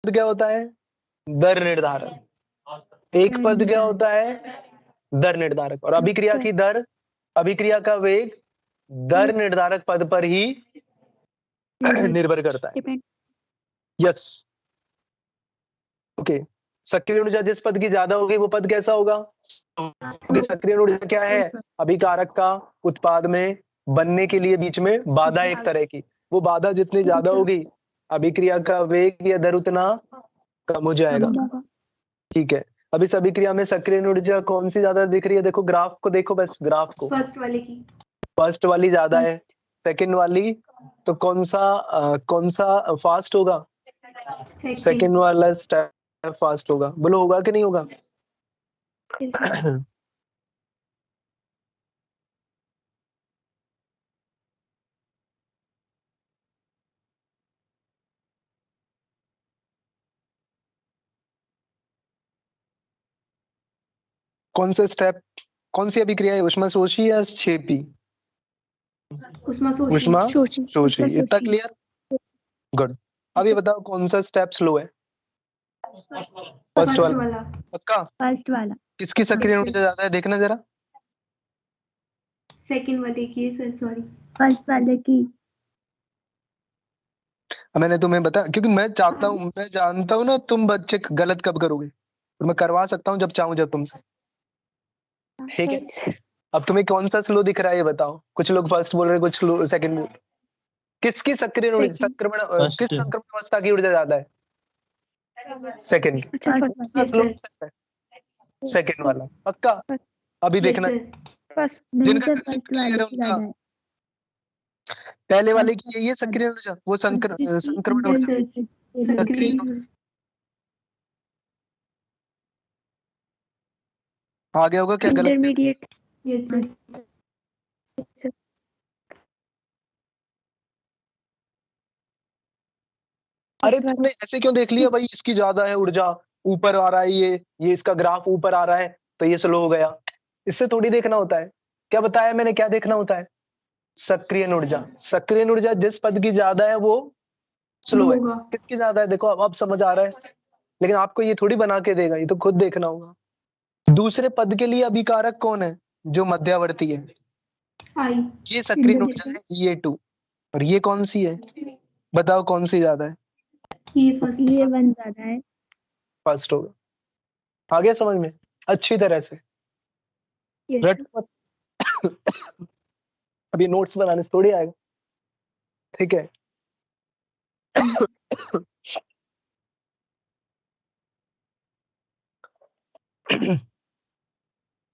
क्या होता है? दर निर्धारक। एक पद क्या होता है? दर निर्धारक। और अभिक्रिया की दर, अभिक्रिया का वेग दर निर्धारक पद पर ही निर्भर करता है। Yes, okay. सक्रिय ऊर्जा जिस पद की ज्यादा होगी वो पद कैसा होगा? क्योंकि सक्रिय ऊर्जा क्या है? अभिकारक का उत्पाद में बनने के लिए बीच में बाधा एक तरह की, वो बाधा जितनी ज्यादा होगी अभिक्रिया का वेग या दर उतना कम हो जाएगा। ठीक है, अब इस अभिक्रिया में सक्रिय ऊर्जा कौन सी ज्यादा दिख रही है? देखो ग्राफ को, देखो बस ग्राफ को। फर्स्ट वाले की। फर्स्ट वाली ज्यादा है, सेकंड वाली तो कौन सा फास्ट होगा? सेकंड वाला स्टेप फास्ट होगा। बोलो होगा कि नहीं होगा? कौन सा स्टेप, कौन सी अभिक्रिया है? ऊष्माशोषी या क्षेपी? ऊष्माशोषी। इतना क्लियर? गुड। अब ये बताओ कौन सा स्टेप स्लो है? फर्स्ट वाला। पक्का? फर्स्ट वाला। किसकी सक्रिय ऊर्जा ज्यादा है देखना जरा। सेकंड वाले की सर, सॉरी फर्स्ट वाले की। मैंने तुम्हें बताया क्योंकि मैं चाहता हूँ, मैं जानता हूँ ना तुम बच्चे गलत कब करोगे, और मैं करवा सकता हूँ जब चाहूँ जब तुमसे। ठीक है, अब तुम्हें कौन सा स्लो दिख रहा है ये बताओ। कुछ लोग फर्स्ट बोल रहे हैं, कुछ लोग सेकंड बोल। किसकी सक्रिय ऊर्जा, संक्रमण, किस संक्रमण अवस्था की ऊर्जा ज्यादा है? सेकंड। सेकंड वाला पक्का? अभी देखना जिनका क्लियर है उनका। पहले वाले की यही है सक्रिय ऊर्जा, वो संक्रमण ऊर्जा। सक्रिय आ गया होगा क्या? गलत? इंटरमीडिएट। अरे तुमने ऐसे क्यों देख लिया भाई, इसकी ज्यादा है ऊर्जा, ऊपर आ रहा है ये इसका ग्राफ ऊपर आ रहा है तो ये स्लो हो गया। इससे थोड़ी देखना होता है। क्या बताया मैंने, क्या देखना होता है? सक्रिय ऊर्जा। सक्रिय ऊर्जा जिस पद की ज्यादा है वो स्लो है। किसकी ज्यादा है देखो, अब समझ आ रहा है। लेकिन आपको ये थोड़ी बना के देगा, ये तो खुद देखना होगा। दूसरे पद के लिए अभिकारक कौन है जो मध्यावर्ती है? आई। ये सक्रिय ऊर्जा है E2। और ये कौन सी है बताओ, कौन सी ज्यादा है? ये वन ज्यादा है। फर्स्ट होगा। आ गया समझ में अच्छी तरह से? रट मत। अभी नोट्स बनाने से थोड़ी आएगा। ठीक है।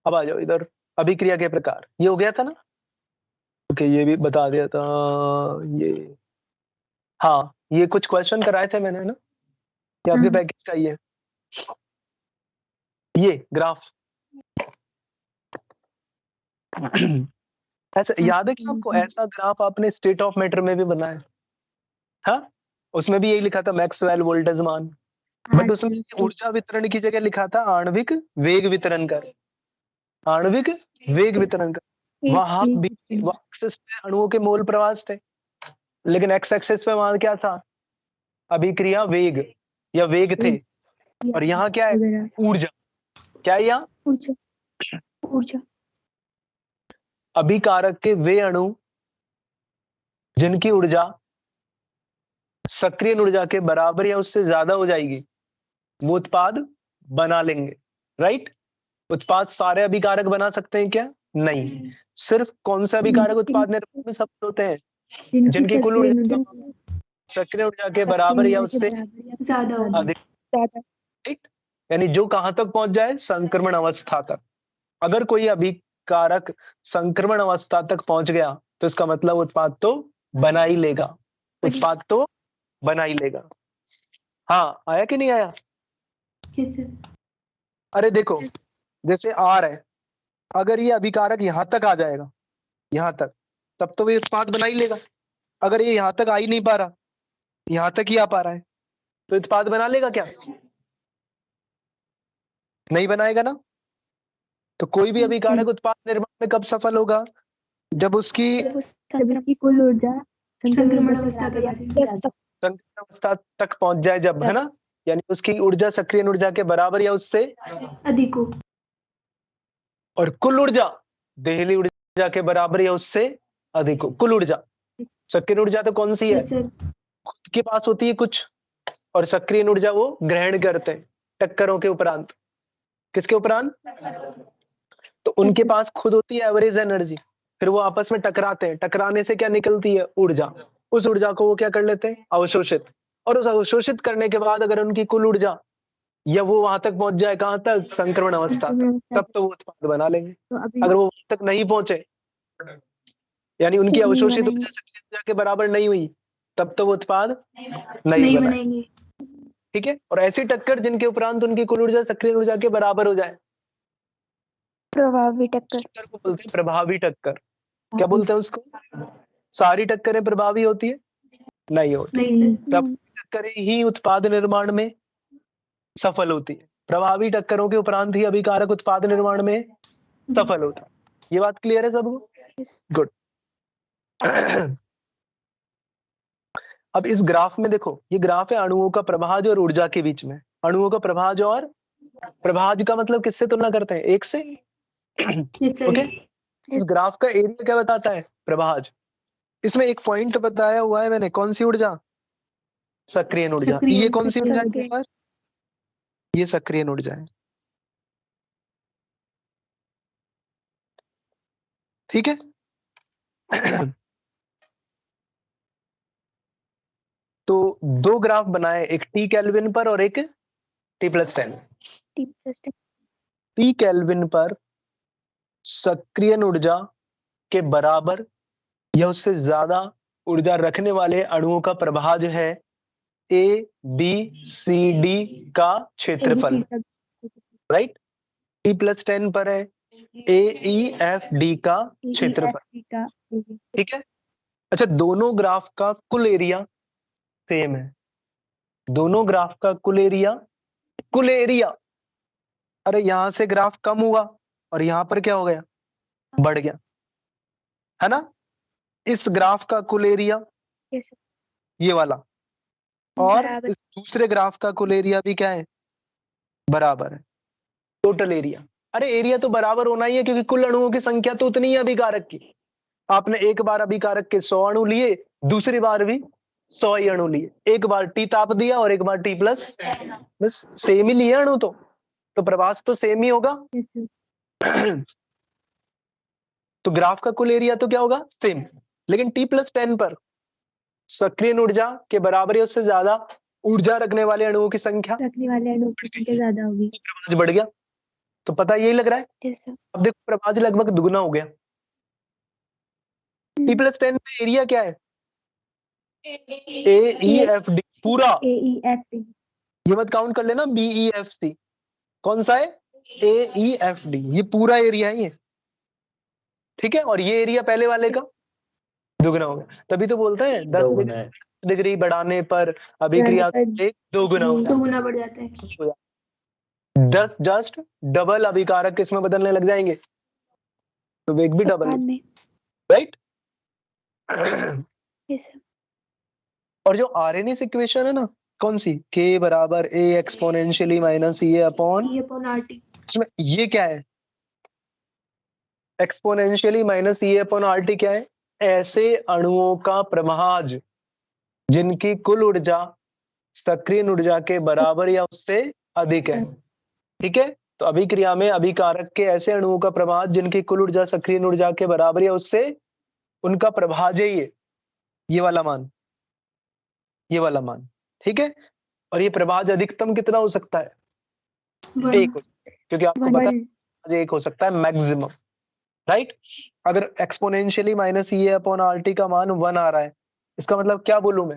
अब आ जाओ इधर। अभिक्रिया के प्रकार ये हो गया था ना? ओके, ये भी बता दिया था ये। हाँ, ये कुछ क्वेश्चन कराए थे मैंने ना, ये आपके पैकेज का ही है। ये ग्राफ ऐसा याद है कि आपको, ऐसा ग्राफ आपने स्टेट ऑफ मैटर में भी बनाया? हाँ, उसमें भी यही लिखा था मैक्सवेल वोल्टेज मान, बट उसमें ऊर्जा वितरण की जगह लिखा था आणविक वेग वितरण कर। आणविक वेग वितरण कर। वहां भी एक्सिस पे अणुओं के मोल प्रवास थे, लेकिन एक्स एक्सिस पे वहां क्या था? अभिक्रिया वेग या वेग थे। और यहाँ क्या है? ऊर्जा। क्या है यहाँ? ऊर्जा। अभिकारक के वे अणु जिनकी ऊर्जा सक्रिय ऊर्जा के बराबर या उससे ज्यादा हो जाएगी वो उत्पाद बना लेंगे। राइट? उत्पाद सारे अभिकारक बना सकते हैं क्या? नहीं, सिर्फ कौन सा अभिकारक उत्पाद निर्माण में सफल होते हैं? जिनकी कुल ऊर्जा सक्रिय ऊर्जा के बराबर या उससे ज्यादा अधिक। राइट? यानी जो कहां तक पहुंच जाए? संक्रमण अवस्था तक। अगर कोई अभिकारक संक्रमण अवस्था तक पहुंच गया तो इसका मतलब उत्पाद तो बना ही लेगा। उत्पाद तो बना ही लेगा। हाँ, आया कि नहीं आया? अरे देखो, जैसे आर है, अगर ये अभिकारक यहां तक आ जाएगा, यहां तक, तब तो ये उत्पाद बना ही लेगा। अगर ये यहां तक आ ही नहीं पा रहा, यहां तक ही आ पा रहा है, तो उत्पाद बना लेगा क्या? नहीं बनाएगा ना। तो कोई भी अभिकारक उत्पाद निर्माण में कब सफल होगा? जब उसकी कुल ऊर्जा संक्रमण अवस्था संक्रमण अवस्था तक पहुंच जाए, जब, है ना? यानी उसकी ऊर्जा सक्रिय ऊर्जा के बराबर या उससे, अधिक हो। और कुल ऊर्जा देहली ऊर्जा के बराबर या उससे अधिक हो। कुल ऊर्जा, सक्रिय ऊर्जा तो कौन सी है, यस सर। खुद के पास होती है कुछ, और सक्रिय ऊर्जा वो ग्रहण करते हैं टक्करों के उपरांत। किसके उपरांत, तो उनके पास खुद होती है एवरेज एनर्जी, फिर वो आपस में टकराते हैं, टकराने से क्या निकलती है, ऊर्जा। उस ऊर्जा को वो क्या कर लेते हैं, अवशोषित, और उस अवशोषित करने के बाद अगर उनकी कुल ऊर्जा या वो वहां तक पहुंच जाए, कहां तक, संक्रमण अवस्था तक, तब तो वो उत्पाद बना लेंगे। तो अभी अगर वो वहां तक नहीं पहुंचे, यानी उनकी फिर नहीं अवशोषित बनाएंगे। ऊर्जा सक्रिय ऊर्जा के बराबर नहीं हुई, तब तो वो उत्पाद नहीं नहीं बना। बनाएंगे। ठीक है, और ऐसी टक्कर जिनके उपरांत उनकी कुल ऊर्जा सक्रिय ऊर्जा के बराबर हो जाए, प्रभावी टक्कर। टक्कर को बोलते हैं प्रभावी टक्कर। क्या बोलते हैं उसको, सारी टक्करें प्रभावी होती है, नहीं होती। नहीं सर। प्रभावी टक्करें ही उत्पाद निर्माण में सफल होती है, प्रभावी टक्करों के उपरांत ही अभिकारक उत्पाद निर्माण में सफल होता है। ये बात क्लियर है सबको, गुड। अब इस ग्राफ में देखो, ये ग्राफ है अणुओं का प्रभाज और ऊर्जा के बीच में। अणुओं का प्रभाज, और प्रभाज का मतलब किससे तुलना करते हैं, एक से। Yes sir. ओके, इस ग्राफ का एरिया क्या बताता है, प्रभाज। इसमें एक पॉइंट बताया हुआ है मैंने, कौन सी ऊर्जा, सक्रिय ऊर्जा। सक्रिय ये कौन सी ऊर्जा है सक्रिय। यहाँ पर? ये सक्रिय ऊर्जा है, ठीक है। तो दो ग्राफ बनाए, एक टी केल्विन पर और एक T+10। टी केल्विन पर सक्रिय ऊर्जा के बराबर या उससे ज्यादा ऊर्जा रखने वाले अणुओं का प्रभाज है ABCD का क्षेत्रफल, राइट। T+10 पर है AEFD का क्षेत्रफल, ठीक है। अच्छा, दोनों ग्राफ का कुल एरिया सेम है, दोनों ग्राफ का कुल एरिया, अरे यहां से ग्राफ कम हुआ और यहां पर क्या हो गया, बढ़ गया, है ना। इस ग्राफ का कुल एरिया ये वाला, और इस दूसरे ग्राफ का कुल एरिया भी क्या है, बराबर है, टोटल एरिया। अरे एरिया तो बराबर होना ही है, क्योंकि कुल अणुओं की संख्या तो उतनी है अभिकारक की। आपने एक बार अभिकारक के 100 अणु लिए, दूसरी बार भी 100 ही अणु लिए, एक बार टी ताप दिया और एक बार T+, बस सेम ही लिए अणु, तो प्रभास तो सेम ही होगा। तो ग्राफ का कुल एरिया तो क्या होगा, सेम। लेकिन T+10 पर सक्रिय ऊर्जा के बराबर या उससे ज्यादा ऊर्जा रखने वाले अणुओं की संख्या ज्यादा होगी, प्रभाज बढ़ गया। तो पता यही लग रहा है। अब देखो प्रभाज लगभग दुगना हो गया। T+10 में एरिया क्या है, AEFD पूरा, AEFD। ये मत काउंट कर लेना BEFC, कौन सा है, AEFD, ये पूरा एरिया है ये, ठीक है। और ये एरिया पहले वाले का दुगना हो गया, तभी तो बोलते हैं 10 डिग्री बढ़ाने पर अभिक्रिया दोगुना हो जाता 2 गुना बढ़ जाता है। है। 10 जस्ट डबल अभिकारक किसमें बदलने लग जाएंगे, तो वेग भी डबल, राइट। और जो आरएनएस इक्वेशन है ना, कौन सी, K बराबर A exponentially minus E upon, E/RT। इसमें ये क्या है, exponentially minus E upon RT क्या है, ऐसे अणुओं का प्रभाज जिनकी कुल ऊर्जा सक्रिय ऊर्जा के बराबर या उससे अधिक है, ठीक है। तो अभिक्रिया में अभिकारक के ऐसे अणुओं का प्रभाज जिनकी कुल ऊर्जा सक्रिय ऊर्जा के बराबर या उससे, उनका प्रभाज है ये वाला मान, ये वाला मान, ठीक है। और ये प्रभाज अधिकतम कितना हो सकता है, 1 हो सकता है, क्योंकि आपको पता है 1 हो सकता है मैक्सिमम, राइट। अगर exponentially minus E upon RT का मान 1 आ रहा है, इसका मतलब क्या बोलूं मैं,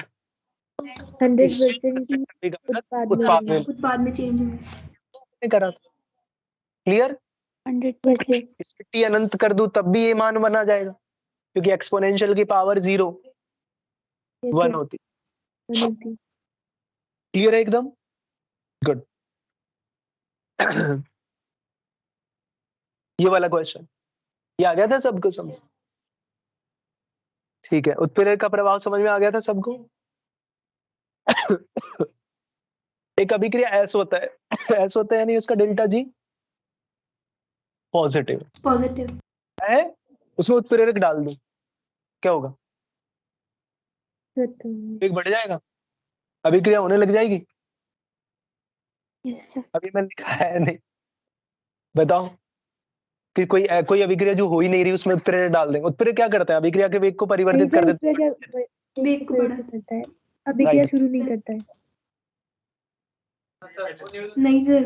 100% उत्पाद में चेंज है। करा, क्लियर। 100%। इसमें T अनंत कर दूं तब भी ये मान बना जाएगा, क्योंकि एक्सपोनेंशियल की पावर 0 1 होती, क्लियर है एकदम, गुड। ये वाला क्वेश्चन ये आ गया था सबको समझ, ठीक है। उत्प्रेरक का प्रभाव समझ में आ गया था सबको। एक अभिक्रिया एस होता है एस होता है यानी उसका डेल्टा जी पॉजिटिव पॉजिटिव है, उसमें उत्प्रेरक डाल दो, क्या होगा? स्वतः एक बढ़ जाएगा, अभिक्रिया होने लग जाएगी। Yes sir. अभी मैंने लिखा है नहीं, बताओ कि कोई अभिक्रिया जो हो ही नहीं रही उसमें उत्प्रेरक डाल देंगे। उत्प्रेरक क्या करता है? अभिक्रिया के वेग को नहीं परिवर्तित कर सर, देता उसमें है। क्या वेग को बढ़ा करता है, अभिक्रिया राइट, शुरू नहीं करता है। नहीं सर,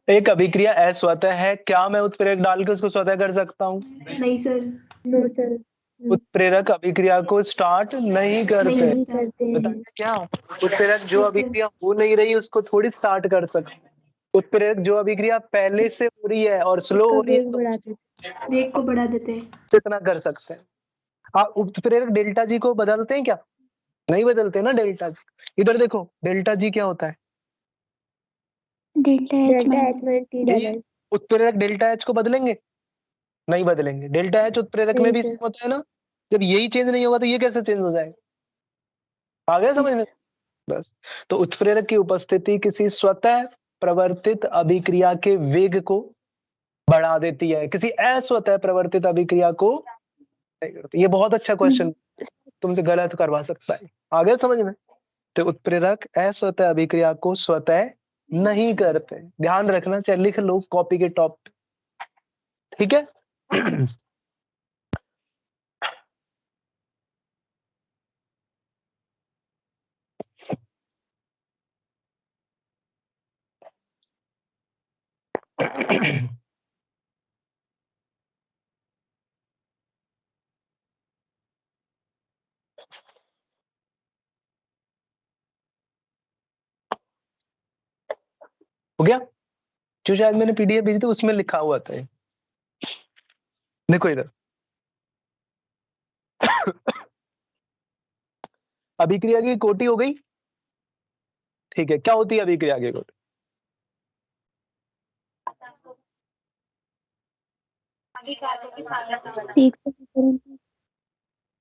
एक अभिक्रिया एस स्वतः है, क्या मैं उत्प्रेरक डाल के उसको स्वतः कर सकता हूँ? नहीं सर, नो सर, उत्प्रेरक अभिक्रिया को स्टार्ट नहीं करते। नहीं करते हैं। बताइए क्या? उत्प्रेरक जो Yes, sir. अभिक्रिया हो नहीं रही उसको थोड़ी स्टार्ट कर सकते। उत्प्रेरक जो अभिक्रिया पहले से हो रही है और स्लो उसका हो रही है वेग तो बढ़ा देते हैं। वेग को बढ़ा देते हैं। कितना कर सकते हैं? आप उत्प्रेरक डेल्टा जी को बदलते हैं क्या? नहीं बदलते ना डेल्टा जी। इधर देखो डेल्टा जी क्या होता है? डेल्टा एच माइनस टी ये उत्प्रेरक डेल्टा एच को बदलेंगे? नहीं बदलेंगे। डेल्टा एच उत्प्रेरक में नहीं भी सर। सेम होता है ना। जब यही चेंज नहीं होगा तो ये कैसे चेंज हो जाएगा? आ गया समझ में? बस। तो उत्प्रेरक की उपस्थिति किसी स्वतः प्रवर्तित अभिक्रिया के वेग को बढ़ा देती है, किसी अस्वतः प्रवर्तित अभिक्रिया को नहीं करती। ये बहुत अच्छा क्वेश्चन तुमसे गलत करवा सकता है। आ गया समझ में? तो उत्प्रेरक अस्वतः अभिक्रिया को स्वतः नहीं करते, ध्यान रखना, चाहे लिख लो कॉपी के टॉप पे, ठीक है? हो गया? जो शायद मैंने पीडीएफ भेजी थी उसमें लिखा हुआ था ये। देखो इधर अभिक्रिया की कोटि हो गई, ठीक है? क्या होती है अभिक्रिया की कोटि? एक सेकंड।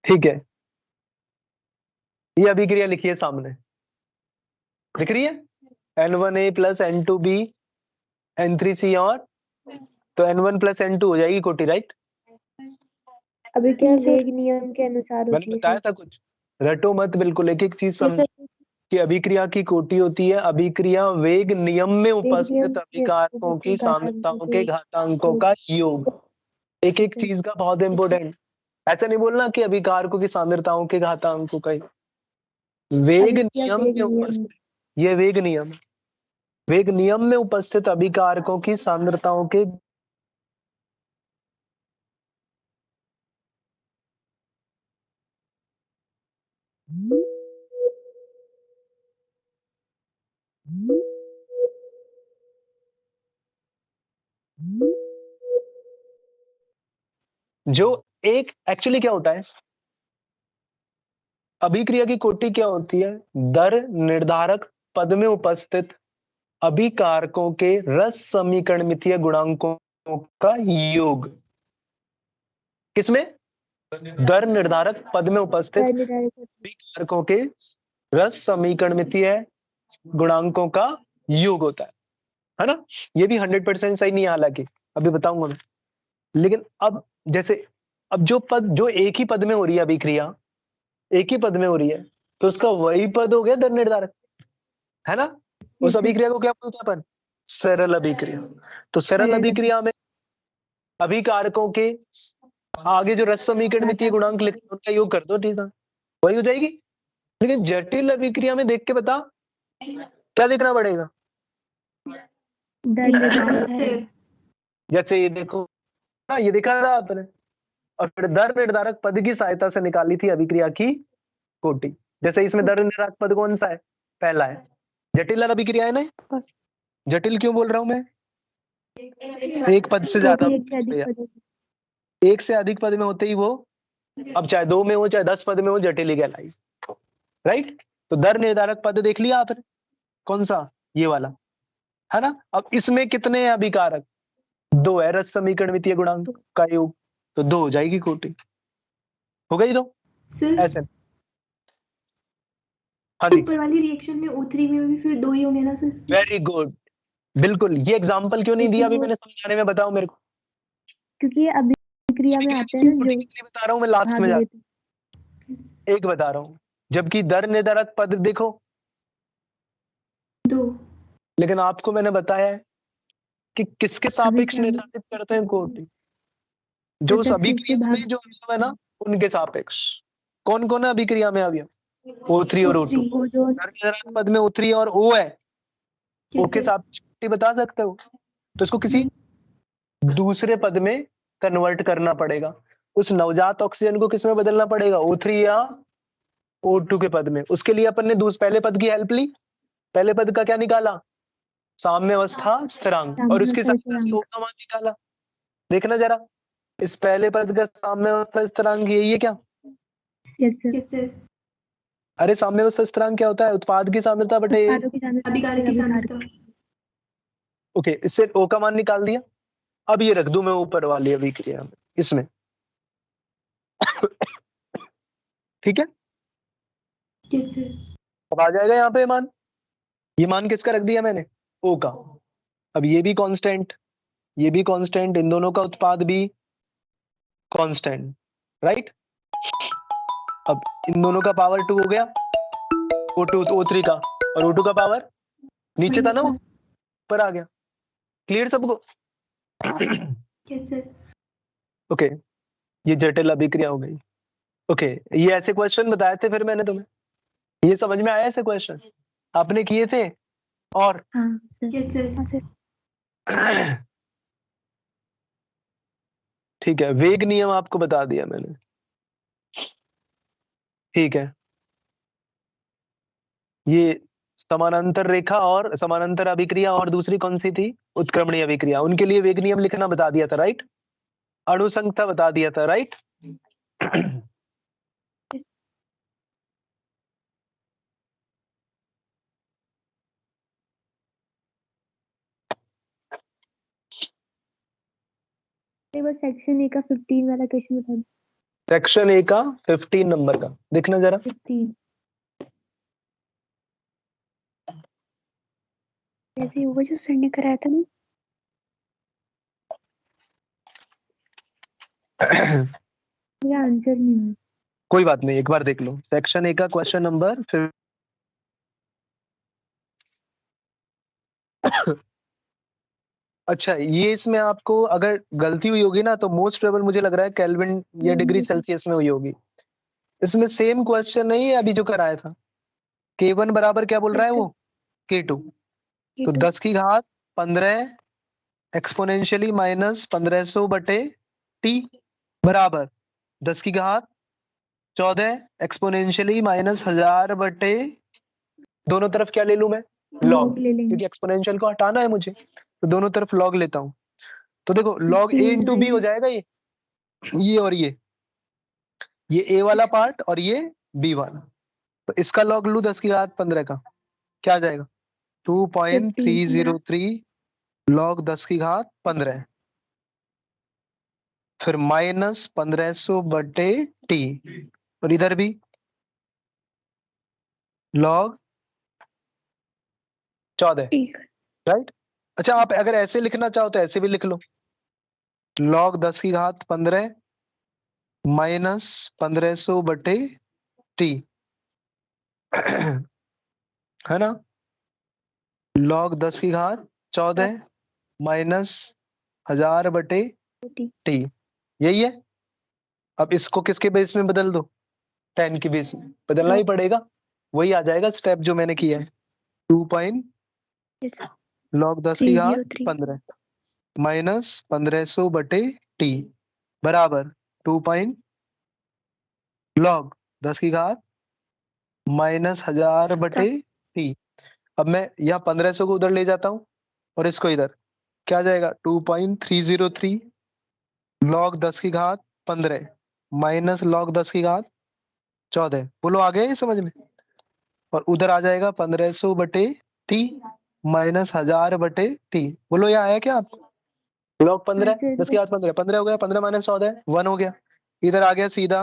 ठीक है, ये अभिक्रिया लिखिए सामने, दिख रही है? N1A प्लस N2B N3C और तो N1 प्लस N2 हो जाएगी कोटि, राइट? अभी क्या वेग नियम के अनुसार मैंने होती है बताया सर। था कुछ, रटो मत, बिल्कुल एक एक चीज ये समझ सर कि अभिक्रिया की कोटि होती है अभिक्रिया वेग नियम में वेग नियम उपस्थित के अभिकारकों की घातांकों सांद्रताओं के के घातांकों का योग। एक एक चीज का बहुत इंपॉर्टेंट, ऐसा नहीं बोलना कि अभिकारकों की सांद्रताओं के घातांकों का ही। वेग अभिक्रिया नियम वेग में नियम उपस्थित, ये वेग नियम, वेग नियम में उपस्थित अभिकारकों की सांद्रताओं के जो एक एक्चुअली क्या होता है, अभिक्रिया की कोटि क्या होती है? दर निर्धारक पद में उपस्थित अभिकारकों के रस समीकरणमितीय गुणांकों का योग। किसमें? दर निर्धारक पद में उपस्थित अभिकारकों के रस समीकरणमितीय गुणांकों का योग होता है ना? ये भी 100% सही नहीं है हालांकि, अभी बताऊंगा मैं। लेकिन अब जैसे अब जो एक ही पद में हो रही है अभिक्रिया, एक ही पद में हो रही है, तो उसका वही पद हो गया दर निर्धारक, है ना? उस अभिक्रिया को क्या बोलते हैं अपन? सरल अभिक्रिया। तो सरल अभिक्रिया में अभिकारकों के आगे जो रस समीकरण मितीय गुणांक लिखे हैं, उनका योग कर दो, ठीक है, वही हो जाएगी। लेकिन जटिल अभिक्रिया में देख के बता, क्या देखना पड़ेगा? जैसे ये देखो ना, ये देखा था आपने, और फिर दर निर्धारक पद की सहायता से निकाली थी अभिक्रिया की कोटि। जैसे इसमें दर निर्धारक पद कौन सा है? पहला है। जटिल अभिक्रिया है ना? जटिल क्यों बोल रहा हूं मैं? एक पद से ज्यादा, एक से अधिक पद में होते ही वो, अब चाहे 2 में हो चाहे 10 पद में हो, जटिल ही कहलाई, राइट? तो दर निर्धारक पद देख लिया आपने, कौन सा? ये वाला, है ना? अब इसमें कितने अभिकारक? 2 है, रस समीकरण मितीय गुणांक का योग, तो 2 हो जाएगी कोटि, हो गई 2। सर ऐसे हाँ जी, ऊपर वाली रिएक्शन में O3 में भी फिर 2 ही होंगे ना सर? वेरी गुड, बिल्कुल। ये एग्जाम्पल क्यों नहीं दिया अभी वो मैंने समझाने में, बताओ मेरे को। क्योंकि ये अभिक्रिया में आते हैं ना जो नहीं बता रहा हूँ मैं, लास्ट भाग में जा लेते एक बता रहा हूँ, जबकि दर निर्धारक पद देखो, 2 लेकिन आपको मैंने बताया है कि किसके सापेक्ष अभिक्रिया में निर्धारित करते हैं कोटि, जो उस मतलब फिर से अभिक्रिया भाग में जो अवयव है ना उनके सापेक्ष। कौन कौन है अभिक्रिया में अवयव? O3 और O2। O3 वो जो दर निर्धारक पद में O3 और O है, O के कैसे? सापेक्ष कोटि बता सकते हो, तो इसको किसी नहीं, दूसरे पद में कन्वर्ट करना पड़ेगा। उस नवजात ऑक्सीजन को किस में बदलना पड़ेगा? O3 या O2 के पद में। उसके लिए अपन ने पहले पद की हेल्प ली। पहले पद का क्या निकाला? साम्यावस्था स्थिरांक, और उसके साथ साम्यावस्था O का मान निकाला। देखना जरा, इस पहले पद का साम्यावस्था स्थिरांक यही है क्या? यस सर कैसे? अरे साम्यावस्था स्थिरांक क्या होता है? उत्पाद की सांद्रता बटे A। उत्पादों की सांद्रता अभिकारक की अभिकारक सांद्रता। ओके, इससे O का मान निकाल दिया। अब ये रख दूं मैं ऊपर वाली अभिक्रिया में, इसमें। ठीक है, कैसे? अब आ जाएगा यहाँ पे मान। ये मान किसका रख दिया मैंने? O का। अब ये भी कांस्टेंट, ये भी कांस्टेंट, इन दोनों का उत्पाद भी कांस्टेंट, राइट। अब इन दोनों का पावर 2 हो गया, O2 O3 का, और O2 का पावर नीचे था ना, वो -1 ऊपर आ गया। क्लियर सबको? कैसे? ओके, ये जटिल अभिक्रिया हो गई। ओके, ये ऐसे क्वेश्चन बताए थे फिर मैंने तुम्हें, ये समझ में आया? ऐसे क्वेश्चन आपने किए थे? और हाँ सर कैसे? हाँ सर ठीक है, वेग नियम आपको बता दिया मैंने। ठीक है, ये समानांतर रेखा और समानांतर अभिक्रिया, और दूसरी कौन सी थी? उत्क्रमणीय अभिक्रिया, उनके लिए वेग नियम लिखना बता दिया था, राइट। अणु संख्या बता दिया था, राइट। बस सेक्शन ए का 15 वाला क्वेश्चन बता दो। सेक्शन ए का 15 नंबर का देखना जरा। 15 ऐसे ही होगा जो सर ने कराया था ना। मेरा आंसर नहीं है। कोई बात नहीं, एक बार देख लो सेक्शन ए का क्वेश्चन नंबर अच्छा, ये इसमें आपको अगर गलती हुई होगी ना, तो मोस्ट प्रोबेबल मुझे लग रहा है केल्विन या डिग्री सेल्सियस में हुई होगी। इसमें सेम क्वेश्चन नहीं है अभी जो कराया था। K1 बराबर क्या बोल रहा है वो? K2। तो 10 की घात 15 एक्सपोनेंशियली माइनस 1500 बटे टी बराबर 10 की घात 14 एक्सपोनेंशियली माइनस 1000 बटे, दोनों तरफ क्या ले लूं मैं? लॉग, ले लेंगे क्योंकि एक्सपोनेंशियल को हटाना है मुझे, तो दोनों तरफ लॉग लेता हूं। तो देखो लॉग ए इंटू बी हो जाएगा ये और ये ए वाला पार्ट और ये बी वाला। तो इसका लॉग लू 10 की घात 15 का, क्या आ जाएगा? 2.303 लॉग 10 की घात 15, फिर माइनस 1500 बटे टी, और इधर भी लॉग 14, राइट। अच्छा, आप अगर ऐसे लिखना चाहो तो ऐसे भी लिख लो, लॉग 10 की घात 15 माइनस 1500 बटे टी, है ना। लॉग 10 की घात 14 माइनस 1000 बटे टी, यही है। अब इसको किसके बेस में बदल दो? 10 के बेस में बदलना ही पड़ेगा, वही आ जाएगा स्टेप जो मैंने किया है। 2 पॉइंट लॉग 10 की घात 15 माइनस 1500 बटे टी बराबर 2 पॉइंट लॉग 10 की घात माइनस 1000 बटे टी। अब मैं यहाँ 1500 को उधर ले जाता हूँ और इसको इधर, क्या आ जाएगा? 2.303 लॉग 10 की घात 15 माइनस लॉग 10 की घात 14। बोलो आ गया ये समझ में? और उधर आ जाएगा 1500 बटे टी माइनस 1000 बटे टी। बोलो ये आया क्या आपको? लॉग 15 10 की घात 15, 15 हो गया, 15 माइनस 14 1 हो गया, इधर आ गया सीधा,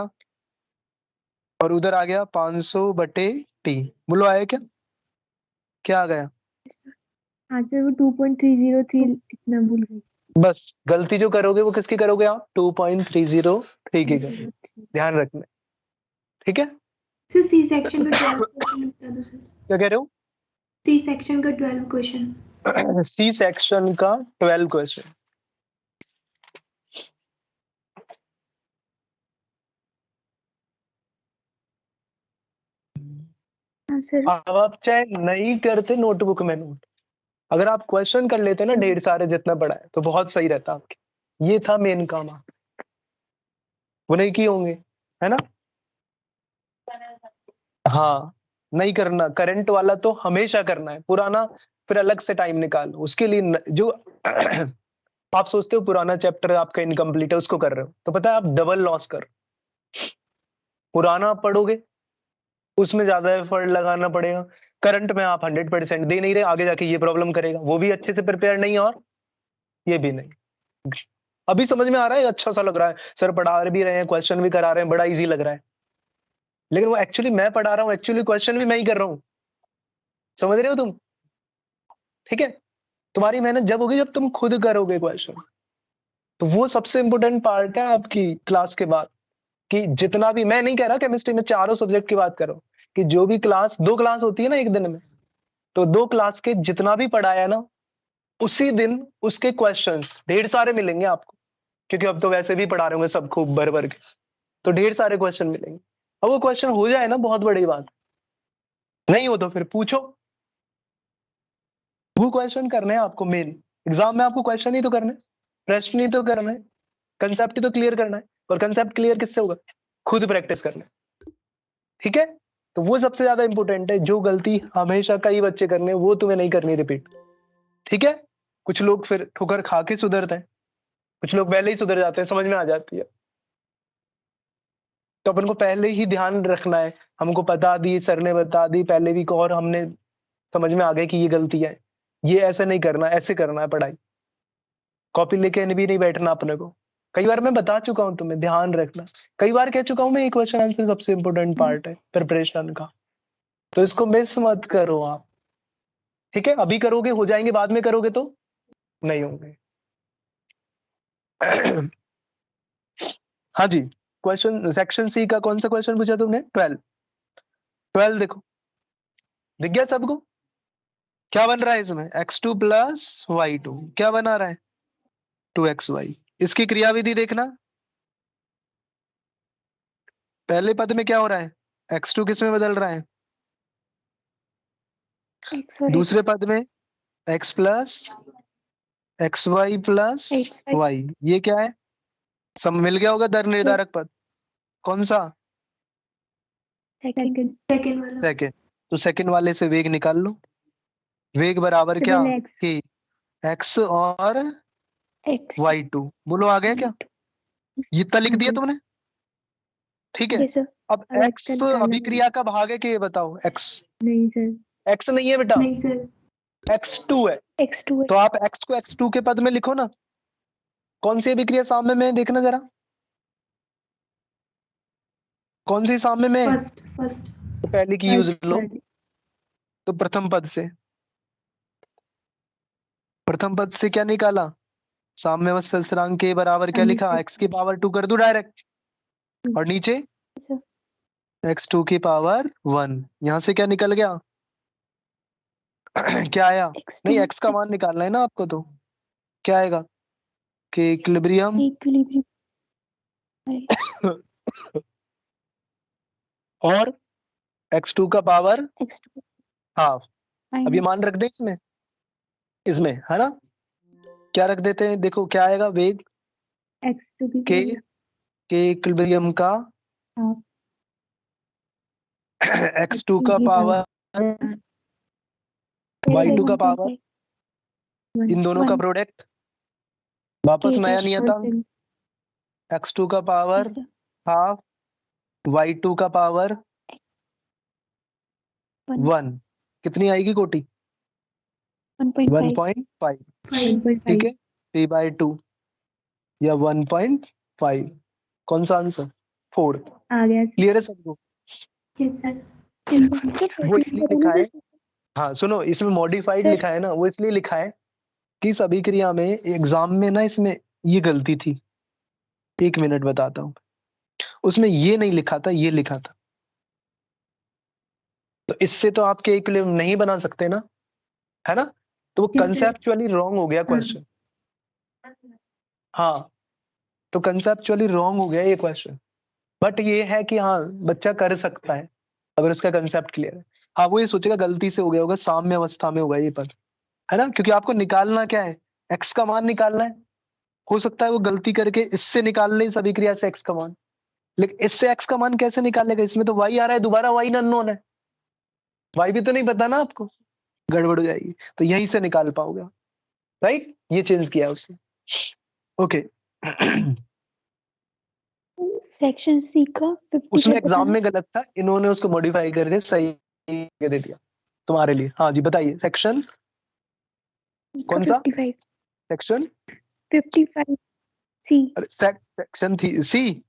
और उधर आ गया 500 बटे टी। बोलो आया क्या? क्या आ गया? हाँ सर, वो 2.30 थी, इतना भूल गई। बस गलती जो करोगे वो किसकी करोगे आप? 2.303 की करोगे, ध्यान रखना। ठीक है, सर सी सेक्शन का 12 क्वेश्चन बता दो सर। क्या कह रहे हो? सी सेक्शन का 12 क्वेश्चन। सी सेक्शन का 12 क्वेश्चन। हाँ सर। अब आप चाहे नहीं करते नोटबुक में नोट, अगर आप क्वेश्चन कर लेते ना ढेर सारे जितना पड़ा है तो बहुत सही रहता आपके। ये था मेन काम, आप वो नहीं किए होंगे, है ना? हाँ, नहीं करना। करंट वाला तो हमेशा करना है, पुराना फिर अलग से टाइम निकालो उसके लिए। जो आप सोचते हो पुराना चैप्टर आपका इनकम्प्लीट है उसको कर रहे हो, तो पता है आप डबल लॉस कर। पुराना पढ़ोगे उसमें ज्यादा एफर्ट लगाना पड़ेगा, करंट में आप 100% दे नहीं रहे, आगे जाके ये प्रॉब्लम करेगा, वो भी अच्छे से प्रिपेयर नहीं है और ये भी नहीं। अभी समझ में आ रहा है, अच्छा सा लग रहा है, सर पढ़ा भी रहे हैं, क्वेश्चन भी करा रहे हैं, बड़ा इजी लग रहा है, लेकिन वो एक्चुअली मैं पढ़ा रहा हूँ, एक्चुअली क्वेश्चन भी मैं ही कर रहा हूँ। समझ रहे हो तुम? ठीक है, तुम्हारी मेहनत जब होगी जब तुम खुद करोगे क्वेश्चन। तो वो सबसे इंपॉर्टेंट पार्ट है आपकी क्लास के बाद, कि जितना भी, मैं नहीं कह रहा केमिस्ट्री में चारों सब्जेक्ट की बात करो, कि जो भी क्लास, 2 क्लास होती है ना एक दिन में, तो 2 क्लास के जितना भी पढ़ाया ना उसी दिन उसके क्वेश्चंस ढेर सारे मिलेंगे आपको, क्योंकि अब तो वैसे भी पढ़ा रहे होंगे सब खूब भर भर के, तो ढेर सारे क्वेश्चन मिलेंगे। अब वो क्वेश्चन हो जाए ना बहुत बड़ी बात, नहीं हो तो फिर पूछो। वो क्वेश्चन करने हैं आपको, मेन एग्जाम में आपको क्वेश्चन ही तो करने, प्रश्न ही तो करना है, कंसेप्ट ही तो क्लियर करना है। और कंसेप्ट क्लियर किससे होगा? खुद प्रैक्टिस करना। ठीक है, तो वो सबसे ज्यादा इंपॉर्टेंट है। जो गलती हमेशा कई बच्चे करने वो तुम्हें नहीं करनी रिपीट। ठीक है, कुछ लोग फिर ठोकर खा के सुधरते हैं, कुछ लोग पहले ही सुधर जाते हैं, समझ में आ जाती है। तो अपन को पहले ही ध्यान रखना है, हमको बता दी, सर ने बता दी पहले भी, और हमने समझ में आ गए कि ये गलती है, ये ऐसे नहीं करना, ऐसे करना है पढ़ाई। कॉपी लेके भी नहीं बैठना अपने को। कई बार मैं बता चुका हूं तुम्हें, ध्यान रखना। कई बार कह चुका हूं मैं, ये क्वेश्चन आंसर सबसे इंपॉर्टेंट पार्ट है प्रिपरेशन का, तो इसको मिस मत करो आप। ठीक है, अभी करोगे हो जाएंगे, बाद में करोगे तो नहीं होंगे। हाँ जी, क्वेश्चन सेक्शन सी का कौन सा क्वेश्चन पूछा तुमने? 12। 12 देखो, दिख गया सबको? क्या बन रहा है इसमें? x2 प्लस y2 क्या बना रहा है? 2xy। इसकी क्रियाविधि देखना, पहले पद में क्या हो रहा है? x2 किस में बदल रहा है? एक्स और दूसरे एक्स। पद में x plus xy plus XY। y, ये क्या है? सब मिल गया होगा दर निर्धारक पद, कौन सा? सेकंड। सेकंड वाला। सेकंड। तो सेकंड वाले से वेग निकाल लो, वेग बराबर क्या? Double x. कि x और एक्स। y2। बोलो आ गया क्या? ये इतना लिख हाँ दिया सर। तुमने? ठीक है, यस सर। अब अब एक्स का x निकालना है। अभिक्रिया का भाग है कि ये बताओ? x, नहीं सर। x नहीं है बेटा, नहीं सर। x2 है। x2 है। तो आप x को x2 के पद में लिखो ना। कौन सी अभिक्रिया सामने में है देखना जरा, कौन सी सामने में है? First first. तो पहले की यूज फर्स्ट लो, वाली। तो प्रथम पद से, प्रथम पद से क्या निकाला? साम्यावस्था स्थिरांक के बराबर क्या लिखा? x की पावर 2 कर दो डायरेक्ट, और नीचे सर। x2 की पावर 1। यहां से क्या निकल गया? क्या आया? x2 नहीं, x का मान निकालना है ना आपको, तो क्या आएगा? कि इक्विलिब्रियम इक्विलिब्रियम। और x2 का पावर x2 हाफ। अब ये माइनस मान रख दे इसमें, इसमें है ना, क्या रख देते हैं? देखो क्या आएगा? वेग x2 की के पावर के इक्विलिब्रियम का हाफ। x2 x2 का की पावर y2 का पावर, 1 इन दोनों का 1 प्रोडक्ट, वापस k नया डैश नियतांक, x2 का पावर हाफ, y2 का पावर 1। कितनी आएगी कोटि? 1.5 1.5। 5। ठीक 1.5 है, 3/2 या 1.5, कौन सा आंसर? 4। आ गया। क्लियर है सबको? Yes sir. वो इसलिए लिखा है, हाँ सुनो, इसमें मॉडिफाइड सर। लिखा है ना, वो इसलिए लिखा है कि इस अभिक्रिया में एग्जाम में ना इसमें ये गलती थी। 1 मिनट बताता हूँ। उसमें ये नहीं लिखा था, ये लिखा था। तो इससे तो आपके इक्विलिब्रियम नहीं बना सकते ना, है ना। तो वो Yes, sir. कंसेप्चुअली रॉन्ग हो गया क्वेश्चन। हाँ, तो कंसेप्चुअली रॉन्ग हो गया ये क्वेश्चन। बट ये है कि हाँ, बच्चा कर सकता है अगर उसका कंसेप्ट क्लियर है। हाँ, वो ये सोचेगा गलती से हो गया होगा, साम्य अवस्था में होगा ये पद, है ना, क्योंकि आपको निकालना क्या है, एक्स का मान निकालना है। हो सकता है वो गलती करके इससे निकाल ले, इस अभिक्रिया से एक्स का मान, लेकिन इससे एक्स का मान कैसे निकालेगा, इसमें तो वाई आ रहा है, दोबारा वाई अननोन है, वाई भी तो नहीं पता ना आपको, गड़बड़ हो जाएगी। तो यहीं से निकाल पाओगे, राइट। ये चेंज किया उसने। ओके। सेक्शन सी का 50 उसमें का एग्जाम बताना। में गलत था, इन्होंने उसको मॉडिफाई करके सही दे दिया तुम्हारे लिए। हाँ जी, बताइए सेक्शन कौन सा 55 सेक्शन? 55 सी। अरे सेक्शन थी सी।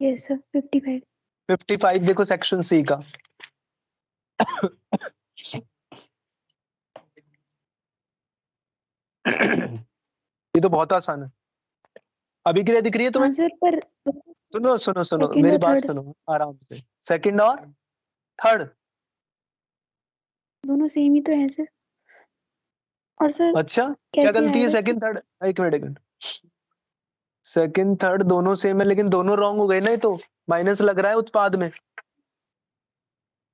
Yes sir 55। 55 देखो सेक्शन सी का। ये तो बहुत आसान है। अभिक्रिया दिख रही है तुम्हें? हाँ सर पर सुनो सुनो सुनो, सेकंड मेरी और बात थर्ड सुनो आराम से। सेकंड और थर्ड, दोनों सेम ही तो है सर। और सर अच्छा क्या कैसे गलती है आएगा? Second third? एक मिनट एक मिनट। सेकंड थर्ड दोनों सेम है, लेकिन दोनों रॉन्ग हो गए ना, ये तो माइनस लग रहा है उत्पाद में।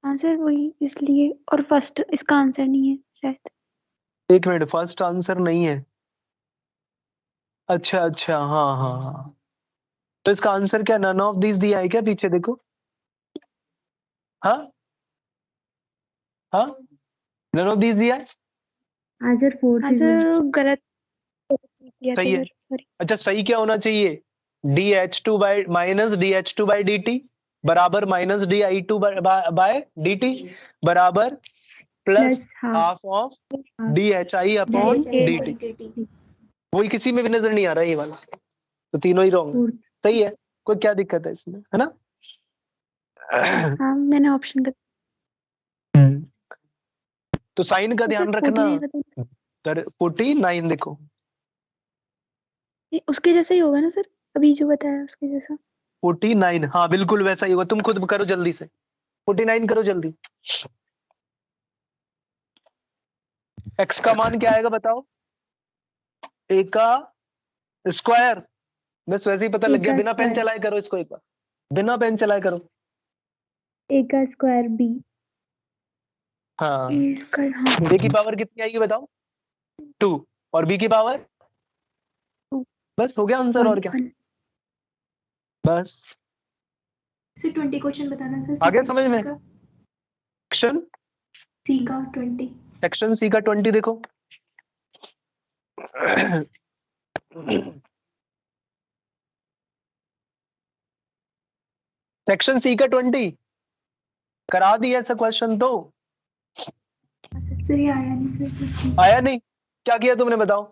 हाँ सर वही इसलिए, और फर्स्ट इसका आंसर नहीं है शायद। एक मिनट, फर्स्ट आंसर नहीं है? अच्छा अच्छा, हाँ हाँ हाँ। तो इसका आंसर क्या, नन ऑफ दिस दिया है क्या? पीछे देखो। हाँ हाँ, नन ऑफ दिस दिया है। हाँ सर, फोर्थ हाँ सर गलत किया था सही है। Sir, sorry. अच्छा, सही क्या होना चाहिए? DH2 by minus DH2 by dt बराबर माइनस DI2 बाय dt बराबर plus plus half half of DHI upon dt। dt। वही किसी में भी नजर नहीं आ रहा है ये वाला, तो तीनों ही रॉन्ग है। फोर्थ। सही है, कोई क्या दिक्कत है इसमें, है ना। हाँ मैंने ऑप्शन कर। तो साइन का सर ध्यान रखना। 49 बताना। 49 देखो, उसके जैसा ही होगा ना सर, अभी जो बताया उसके जैसा। 49, हाँ बिल्कुल वैसा ही होगा। तुम खुद करो जल्दी से, 49 करो जल्दी। एक्स का मान क्या आएगा बताओ? ए का स्क्वायर, बस वैसे ही पता लग गया, का बिना पेन स्क्वायर। चलाए करो इसको एक बार, बिना पेन चलाए करो। ए का स्क्वायर बी। हाँ, इसका हाँ ए की पावर कितनी आएगी बताओ? 2, और बी की पावर, बस हो गया आंसर, और क्या, 1 बस सर 20 क्वेश्चन बताना सर, आ गया समझ में। का सेक्शन सी का 20। सेक्शन सी का 20 देखो। सेक्शन सी का 20 करा दिया ऐसा क्वेश्चन तो सर ये आया नहीं सर। आया नहीं, क्या किया तुमने बताओ?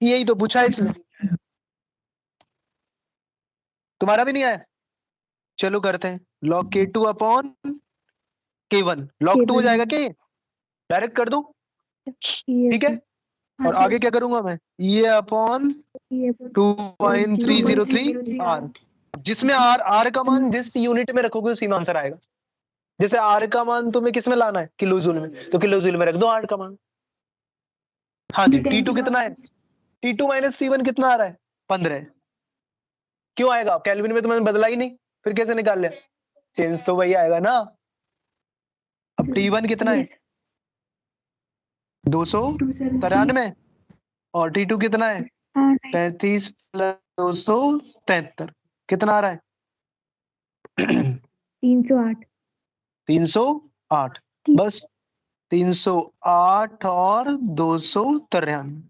यही तो पूछा है इसमें, तुम्हारा भी नहीं आया। चलो करते हैं, log K2 upon K1, log 2 हो जाएगा क्या? डायरेक्ट कर दूं, ठीक है। और आगे क्या करूंगा मैं, ये अपॉन 2.303 आर, जिसमें आर आर का मान जिस यूनिट में रखोगे उसी में आंसर आएगा। जैसे आर का मान तुम्हें किस में लाना है, किलो जूल में, तो किलो जूल में रख दो आर का मान। हाँ जी, T2 कितना है? T2 माइनस T1 कितना आ रहा है? 15। क्यों आएगा, केल्विन में तुमने बदला ही नहीं, फिर कैसे निकाल लिया? चेंज तो वही आएगा ना। अब T1 कितना है? 293, और T2 कितना है? 35 प्लस 273, कितना आ रहा है? 308। 308, बस 308 और 293।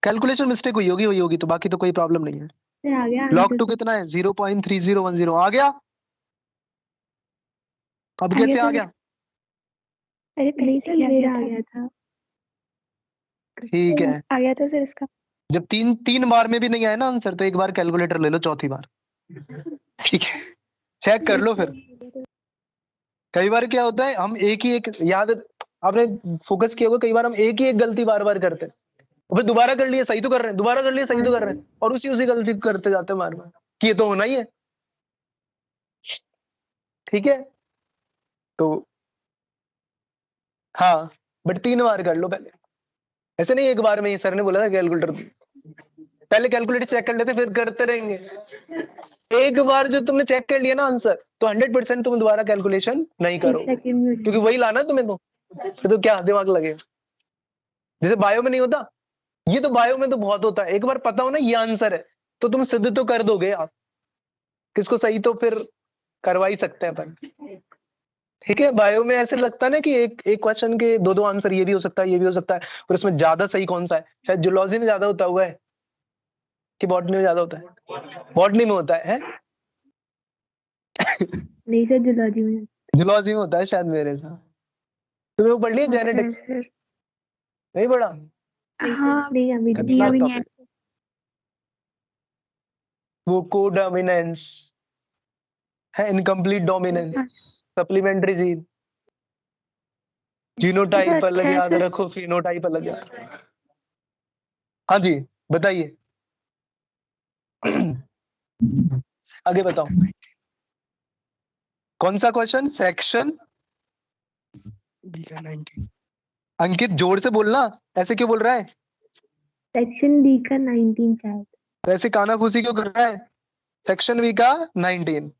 कैलकुलेशन मिस्टेक हुई होगी तो बाकी तो कोई प्रॉब्लम नहीं है। सर आ गया log 2 कितना है? 0.3010 आ गया। अब कैसे आ गया? अरे पहले से मेरा गया आ था। गया था। ठीक है, आ गया था सर इसका। जब तीन तीन बार में भी नहीं आया ना आंसर, तो एक बार कैलकुलेटर ले लो चौथी बार, ठीक है, चेक कर लो फिर। कई बार क्या होता है, हम एक ही एक याद, आपने फोकस किया होगा, कई बार हम एक ही एक गलती बार बार करते हैं, और फिर दोबारा कर लिए सही तो कर रहे हैं, दोबारा कर लिए सही तो कर रहे हैं, और उसी उसी गलती को करते जाते हैं बार बार, कि ये तो होना ही है। ठीक है, तो हाँ, बट 3 बार कर लो पहले, ऐसे नहीं एक बार में ही। सर ने बोला था कैलकुलेटर, पहले कैलकुलेटर चेक कर लेते फिर करते रहेंगे। एक बार जो तुमने चेक कर लिया ना आंसर, तो 100% तुम दोबारा कैलकुलेशन नहीं करो, क्योंकि वही लाना तुम्हें, तो फिर तो क्या दिमाग लगेगा। जैसे बायो में नहीं होता, ये तो बायो में तो बहुत होता है, एक बार पता हो ना ये आंसर है, तो तुम सिद्ध तो कर दोगे आप, किसको सही तो फिर करवा ही सकते हैं अपन। ठीक है, बायो में ऐसे लगता है ना कि एक एक क्वेश्चन के दो दो आंसर, ये भी हो सकता है ये भी हो सकता है, पर उसमें ज्यादा सही कौन सा है, शायद जूलॉजी में ज्यादा होता हुआ है कि बॉटनी में ज्यादा होता है, बॉटनी में होता है? नहीं सर, जूलॉजी में। जूलॉजी में होता है शायद मेरे साथ। तुम्हें वो पढ़ लिया होता है जेनेटिक्स? सर। नहीं पढ़ा? हाँ, नहीं अभी नहीं खतरनाक अभी नहीं टॉपिक, वो कोडोमिनेंस है, इनकम्प्लीट डोमिनेंस, हाँ, सप्लीमेंट्री जीन, ये तो जीनोटाइप अच्छा अलग है याद सर। रखो, फिनोटाइप अलग याद रखो। हाँ जी, बताइए। आगे बताओ, कौन सा क्वेश्चन? सेक्शन डी का 19। अंकित जोर से बोलना, ऐसे क्यों बोल रहा है? सेक्शन डी का 19 शायद। तो ऐसे कानाफूसी क्यों कर रहा है? सेक्शन वी का 19।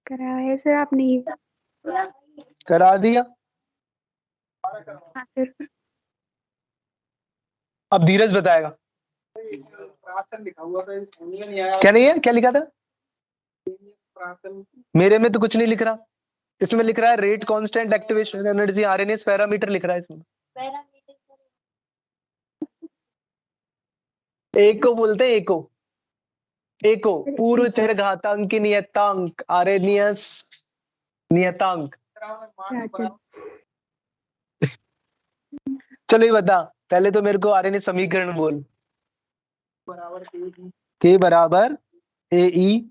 कराया है सर आपने ये? करा दिया। हाँ सर। अब धीरज बताएगा। क्या नहीं है, क्या लिखा था? मेरे में तो कुछ नहीं लिख रहा, इसमें लिख रहा है rate constant activation energy RNS parameter लिख रहा है इसमें। एको बोलते हैं, एको, एको पूर्व चरघातांक की नियतांक, आरएनएस नियतांक। चलो ये बता, पहले तो मेरे को आरएनए समीकरण बोल। के बराबर ए ई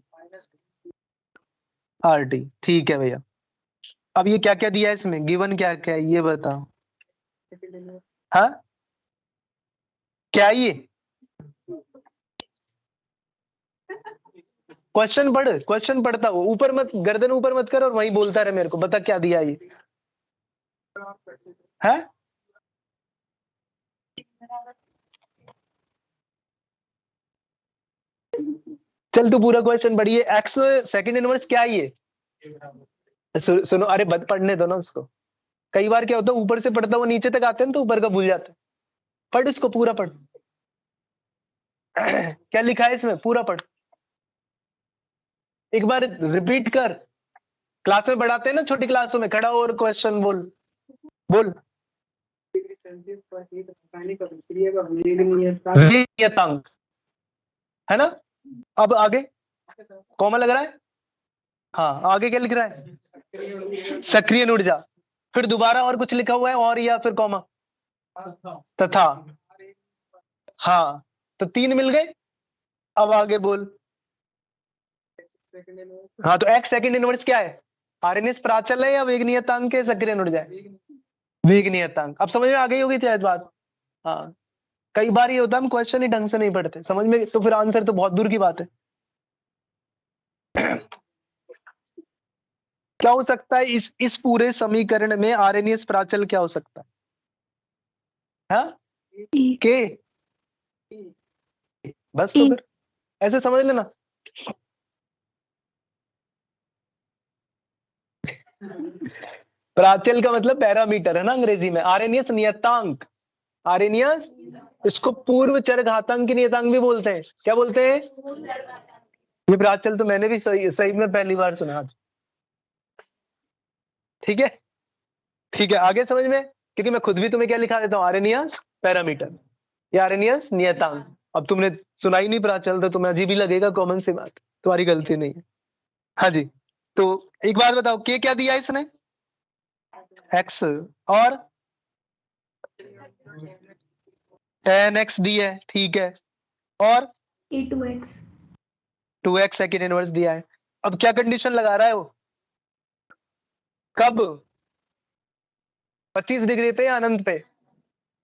आर टी। ठीक है भैया, अब ये क्या क्या दिया है इसमें, गिवन क्या क्या है ये बताओ। हाँ, क्या है ये? क्वेश्चन पढ़, क्वेश्चन पढ़ता हो, ऊपर मत, गर्दन ऊपर मत कर और वहीं बोलता रहे मेरे को, बता क्या दिया ये है? चल तू पूरा क्वेश्चन पढ़िए। एक्स सेकंड इनवर्स क्या है ये? सुनो, अरे पढ़ने दो ना उसको। कई बार क्या होता है, ऊपर से पढ़ता हुआ नीचे तक आते हैं तो ऊपर का भूल जाते हैं। पढ़ इसको, पूरा पढ़। क्या लिखा है इसमें, पूरा पढ़, एक बार रिपीट कर। क्लास में पढ़ाते हैं ना, छोटी क्लासों में, खड़ा और क्वेश्चन बोल, बोल। नियतांक है ना? अब आगे कॉमा लग रहा है? हाँ, आगे क्या लिख रहा है? सक्रिय ऊर्जा, फिर दोबारा और कुछ लिखा हुआ है और, या फिर कॉमा तथा। हाँ, तो 3 मिल गए। अब आगे बोल। हाँ, तो एक्स सेकंड इनवर्स क्या है? आरएनएस प्राचल है या वेग नियतांक है, सक्रिय ऊर्जा है? वेग नियतांक। अब समझ में आ गई होगी शायद बात। हाँ, कई बार ये होता है हम क्वेश्चन ही ढंग से नहीं पढ़ते, समझ में तो फिर आंसर तो बहुत दूर की बात है। क्या हो सकता है इस पूरे समीकरण में, आरएनएस प्राचल क्या हो सकता है? हाँ, के, बस तो फिर ऐसे समझ लेना। प्राचल का मतलब पैरामीटर है ना अंग्रेजी में, आरएनएस नियतांक, आरएनएस, इसको पूर्व चरघातांक की नियतांक भी बोलते हैं। क्या बोलते हैं? ये प्राचल तो मैंने भी सही सही में पहली बार सुना आज। ठीक है, ठीक है, आगे समझ में, क्योंकि मैं खुद भी तुम्हें क्या लिखा देता हूँ, आरएनएस पैरामीटर या आरएनएस नियतांक। अब तुमने सुना ही नहीं प्राचल, तो तुम्हें अजीब ही लगेगा, कॉमन सी बात, तुम्हारी गलती नहीं है। हाँ जी, तो एक बात बताओ, के क्या दिया इसने? एक्स, और tan x दी है, ठीक है, और A2x 2x सेकंड इनवर्स दिया है। अब क्या कंडीशन लगा रहा है वो, कब, 25 डिग्री पे या अनंत पे,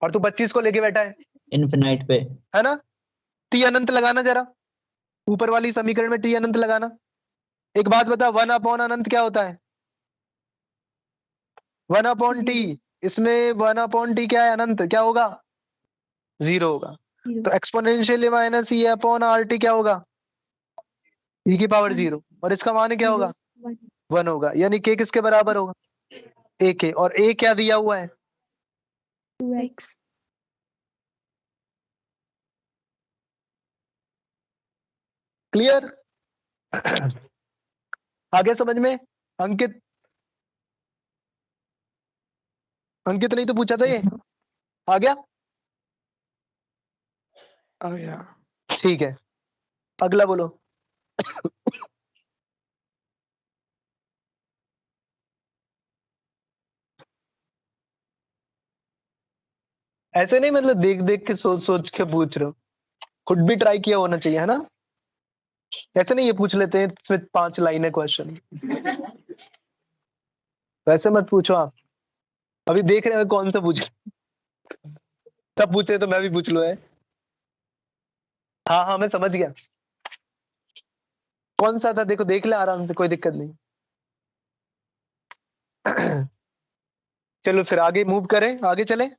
और तू 25 को लेके बैठा है इन्फिनाइट पे। है ना। टी अनंत लगाना जरा, ऊपर वाली समीकरण में टी अनंत लगाना। एक बात बता, 1 अनंत क्या होता है, 1/t, इसमें 1/t क्या है, अनंत, क्या होगा, 0 होगा। तो एक्सपोनेंशियल माइनस ई अपॉन आर टी क्या होगा, e की पावर 0, और इसका मान क्या होगा, 1 होगा, यानी k किसके बराबर होगा, a के, और a क्या दिया हुआ है, 2x क्लियर। आगे समझ में। अंकित, अंकित नहीं तो पूछा था ये, आ गया, आ गया। ठीक है, अगला बोलो। ऐसे नहीं, मतलब देख देख के सोच सोच के पूछ रहे हो, खुद भी ट्राई किया होना चाहिए, है ना। ऐसे नहीं, ये पूछ लेते हैं इसमें 5 लाइन है क्वेश्चन, वैसे मत पूछो आप, अभी देख रहे हो कौन सा पूछ, सब पूछे तो मैं भी पूछ लो है। हाँ हाँ मैं समझ गया, कौन सा था, देखो देख ले आराम से, कोई दिक्कत नहीं। चलो फिर आगे मूव करें, आगे चले।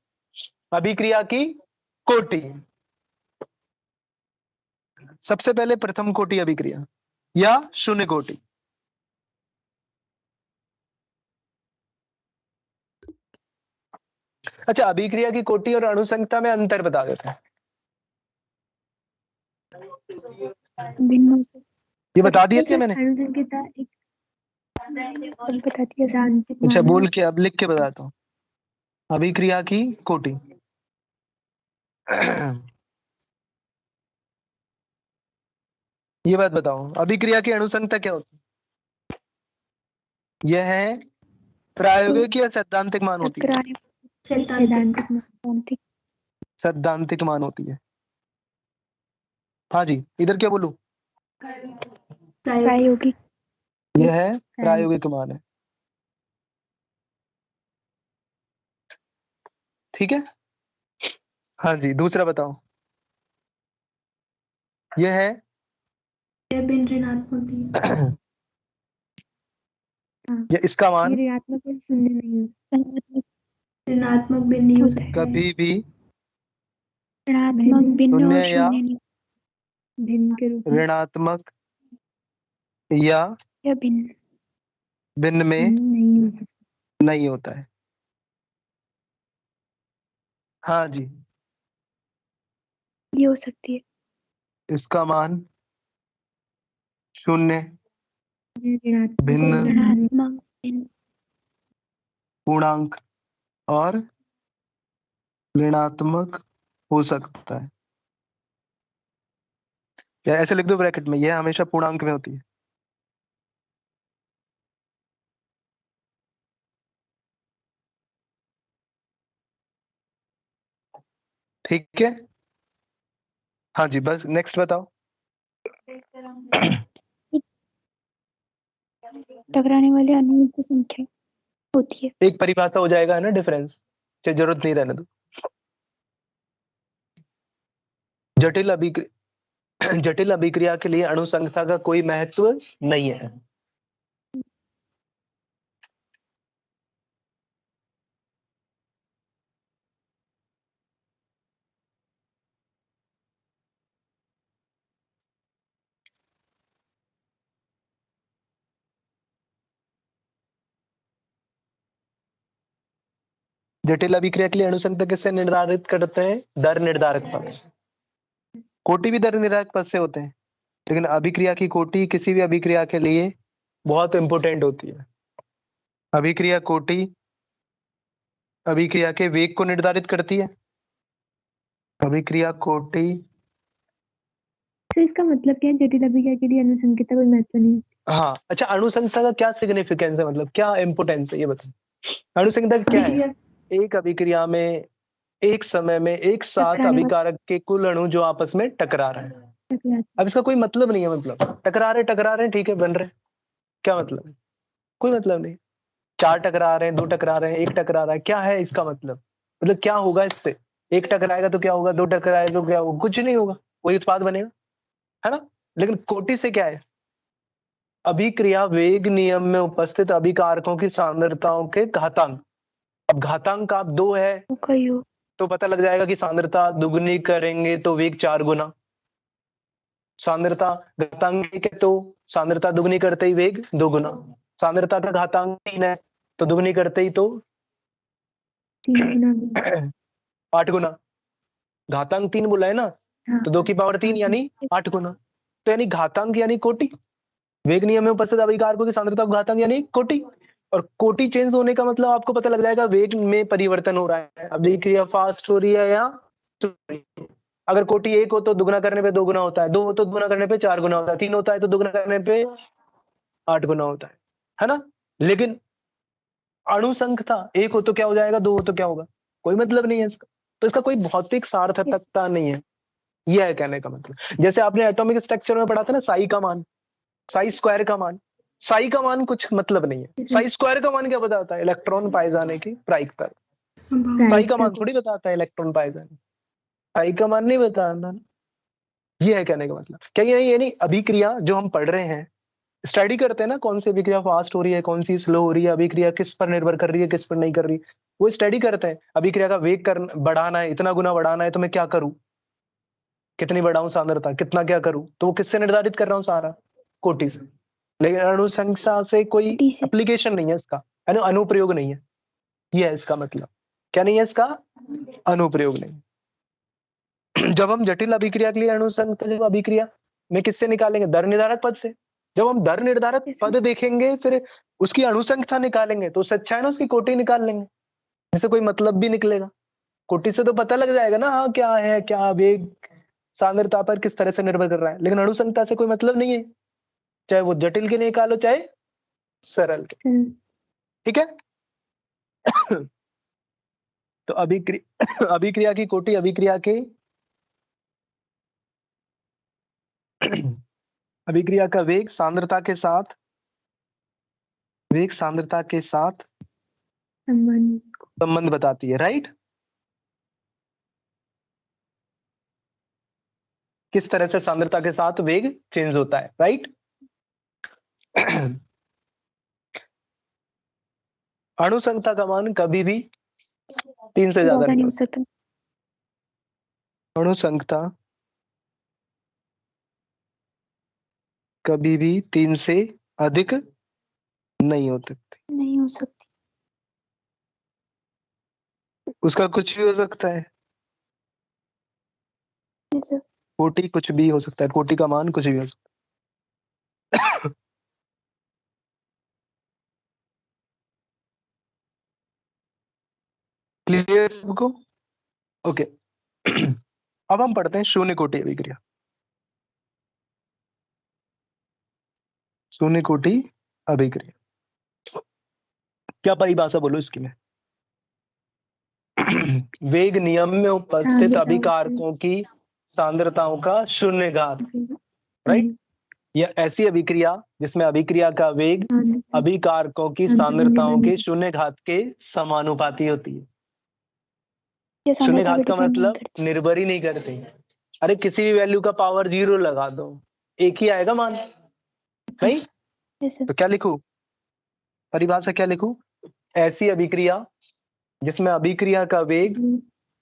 अभिक्रिया की कोटि, सबसे पहले प्रथम कोटि अभिक्रिया या शून्य कोटि। अच्छा, अभिक्रिया की कोटि और अणुसंख्या में अंतर बता देते हैं, भिन्न हो सकती ये बता दिया क्या मैंने, अनुसंख्यता एक है, बता दिया सर। सैद्धांतिक अच्छा मान है। बोल के अब लिख के बताता हूँ। अभिक्रिया की कोटि, ये बात बताओ, अभिक्रिया की अणुसंख्या क्या होती है, यह है प्रायोगिक या सैद्धांतिक मान होती है, टकराने सैद्धांतिक सैद्धांतिक सैद्धांतिक मान होती है। हाँ जी, इधर क्या बोलूं, प्रायोगिक प्रायोगिक यह है प्रायोगिक मान है, ठीक है। हाँ जी, दूसरा बताओ, यह है यह भिन्न ऋणात्मक दिए। या इसका मान ऋणात्मक और शून्य नहीं हो, ऋणात्मक भिन्न नहीं हो होता सकता है। कभी भी ऋणात्मक भिन्न और शून्य या शून्य नहीं, भिन्न के रूप में ऋणात्मक या या भिन्न भिन्न में नहीं हो सकता। नहीं होता है। हाँ जी, ये हो सकती है इसका मान शून्य, ऋणात्मक भिन्न, और ऋणात्मक भिन्न पूर्णांक और ऋणात्मक हो सकता है, या ऐसे लिख दो ब्रैकेट में, यह हमेशा पूर्णांक में होती है। ठीक है, हाँ जी, बस नेक्स्ट बताओ। टकराने वाले अणुओं की संख्या होती है। एक परिभाषा हो जाएगा, है ना, डिफरेंस, चाहे जरूरत नहीं रहने दो। जटिल अभिक्रिया, जटिल अभिक्रिया के लिए अणु संख्या का कोई महत्व नहीं है। जटिल अभिक्रिया के लिए अणु संख्या किससे निर्धारित करते हैं, दर निर्धारक पद से। कोटि भी दर निर्धारक पद से होते हैं, लेकिन अभिक्रिया की कोटि किसी भी अभिक्रिया के लिए बहुत इंपॉर्टेंट होती है। अभिक्रिया कोटि अभिक्रिया के वेग को निर्धारित करती है। अभिक्रिया कोटि, तो इसका मतलब क्या है, जटिल अभिक्रिया के लिए अनुसंख्यता कोई महत्व नहीं है। हाँ अच्छा, अणु संख्या का क्या सिग्निफिकेंस है, मतलब क्या इंपोर्टेंस है, ये बताओ। अणु संख्या क्या है, अभिक्रिया एक अभिक्रिया में एक समय में एक साथ टकराने वाले अभिकारक के कुल अणु जो आपस में टकरा रहे हैं। टकराते अब इसका कोई मतलब नहीं है, मतलब टकरा रहे हैं ठीक है, बन रहे हैं, क्या मतलब है? कोई मतलब नहीं। 4 टकरा रहे हैं, 2 टकरा रहे हैं, 1 टकरा रहा है, क्या है इसका मतलब क्या होगा इससे? 1 टकराएगा तो क्या होगा, 2 टकराएगा तो क्या होगा? कुछ नहीं होगा, वही उत्पाद बनेगा, है ना? लेकिन कोटि से क्या है? अभिक्रिया वेग नियम में उपस्थित अभिकारकों की सांद्रताओं के घातांक। अब घातांक आप 2 है वो कई हो तो पता लग जाएगा कि सांद्रता दुगुनी करेंगे तो वेग 4 गुना, सांद्रता घातांक 1 है तो सांद्रता दुगुनी करते ही वेग 2 गुना, सांद्रता का घातांक 3 है तो दुगुनी करते ही तो 3 गुना भी 8 गुना। घातांक 3 बोला है ना, हाँ तो 2 की पावर 3 यानी 8 गुना। तो यानी घातांक यानी कोटि, वेग नियम में उपस्थित अभिकारकों की सांद्रता को घातांक यानी कोटि। और कोटि चेंज होने का मतलब आपको पता लग जाएगा वेग में परिवर्तन हो रहा है, अभिक्रिया फास्ट हो रही है या slow हो रही है। अगर कोटि 1 हो तो दुगुना करने पे 2 गुना होता है, 2 हो तो दुगुना करने पे 4 गुना होता है, 3 होता है तो दुगुना करने पे 8 गुना होता है ना? लेकिन अणु संख्या 1 हो तो क्या हो जाएगा, 2 हो तो क्या होगा, कोई मतलब नहीं है इसका। तो इसका कोई भौतिक सार्थकता नहीं है, यह है कहने का मतलब। जैसे आपने एटॉमिक स्ट्रक्चर में पढ़ा था ना, साई का मान, साई स्क्वायर का मान, साई का मान कुछ मतलब नहीं है। साई स्क्वायर का मान क्या बताता है? इलेक्ट्रॉन पाए जाने की प्रायिकता। साई का मान थोड़ी बताता है इलेक्ट्रॉन पाए जाने, साई का मान नहीं बताता ना। ये है कहने का मतलब। क्या ये नहीं अभिक्रिया जो हम पढ़ रहे हैं, स्टडी करते हैं ना, कौन सी अभिक्रिया फास्ट हो रही है, कौन सी स्लो हो रही है, अभिक्रिया किस पर निर्भर कर रही है, किस पर नहीं कर रही, वो स्टडी करते हैं। अभिक्रिया का वेग बढ़ाना है, इतना गुना बढ़ाना है तो मैं क्या करूं, कितनी बढ़ाऊं सांद्रता, कितना क्या करूं, तो वो किससे निर्धारित कर रहा हूँ? सारा कोटि से। लेकिन अणु संख्या से कोई कोटि से एप्लीकेशन नहीं है इसका, यानी अनुप्रयोग नहीं है, ये है इसका मतलब। क्या नहीं है इसका? अनुप्रयोग नहीं। जब हम जटिल अभिक्रिया के लिए अणु संख्या, जब अभिक्रिया में किससे निकालेंगे? दर निर्धारक पद से। जब हम दर निर्धारक कैसे? पद देखेंगे फिर उसकी अणु संख्या निकालेंगे तो उससे अच्छा है ना उसकी कोटि निकाल लेंगे, जिससे कोई मतलब भी निकलेगा। कोटि से तो पता लग जाएगा ना, हाँ क्या है, क्या वेग सांद्रता पर किस तरह से निर्भर कर रहा है, लेकिन अणु संख्या से कोई मतलब नहीं है, चाहे वो जटिल के निकालो चाहे सरल के। ठीक है। तो अभिक्रिया अभिक्रिया की कोटि अभिक्रिया के अभिक्रिया का वेग सांद्रता के साथ, वेग सांद्रता के साथ संबंध बताती है, राइट? किस तरह से सांद्रता के साथ वेग चेंज होता है, राइट? अणु संख्या का मान कभी भी 3 से ज्यादा नहीं हो होता। सकता। अणु संख्या कभी भी 3 से अधिक नहीं हो सकती, नहीं हो सकती। उसका कुछ भी हो सकता है, जैसे कोटि कुछ भी हो सकता है, कोटि का मान कुछ भी हो सकता है। क्लियर सबको? ओके। अब हम पढ़ते हैं शून्य कोटि अभिक्रिया। शून्य कोटि अभिक्रिया क्या परिभाषा बोलो इसकी मैं? वेग नियम में उपस्थित अभिकारकों की सांद्रताओं का शून्य घात, राइट? यह ऐसी अभिक्रिया जिसमें अभिक्रिया का वेग अभिकारकों की सांद्रताओं के शून्य घात के समानुपाती होती है। शून्य घात का मतलब निर्भर ही नहीं करते। अरे किसी भी वैल्यू का पावर 0 लगा दो, एक ही आएगा मान, नहीं? तो क्या लिखूं परिभाषा, क्या लिखूं? ऐसी अभिक्रिया जिसमें अभिक्रिया का वेग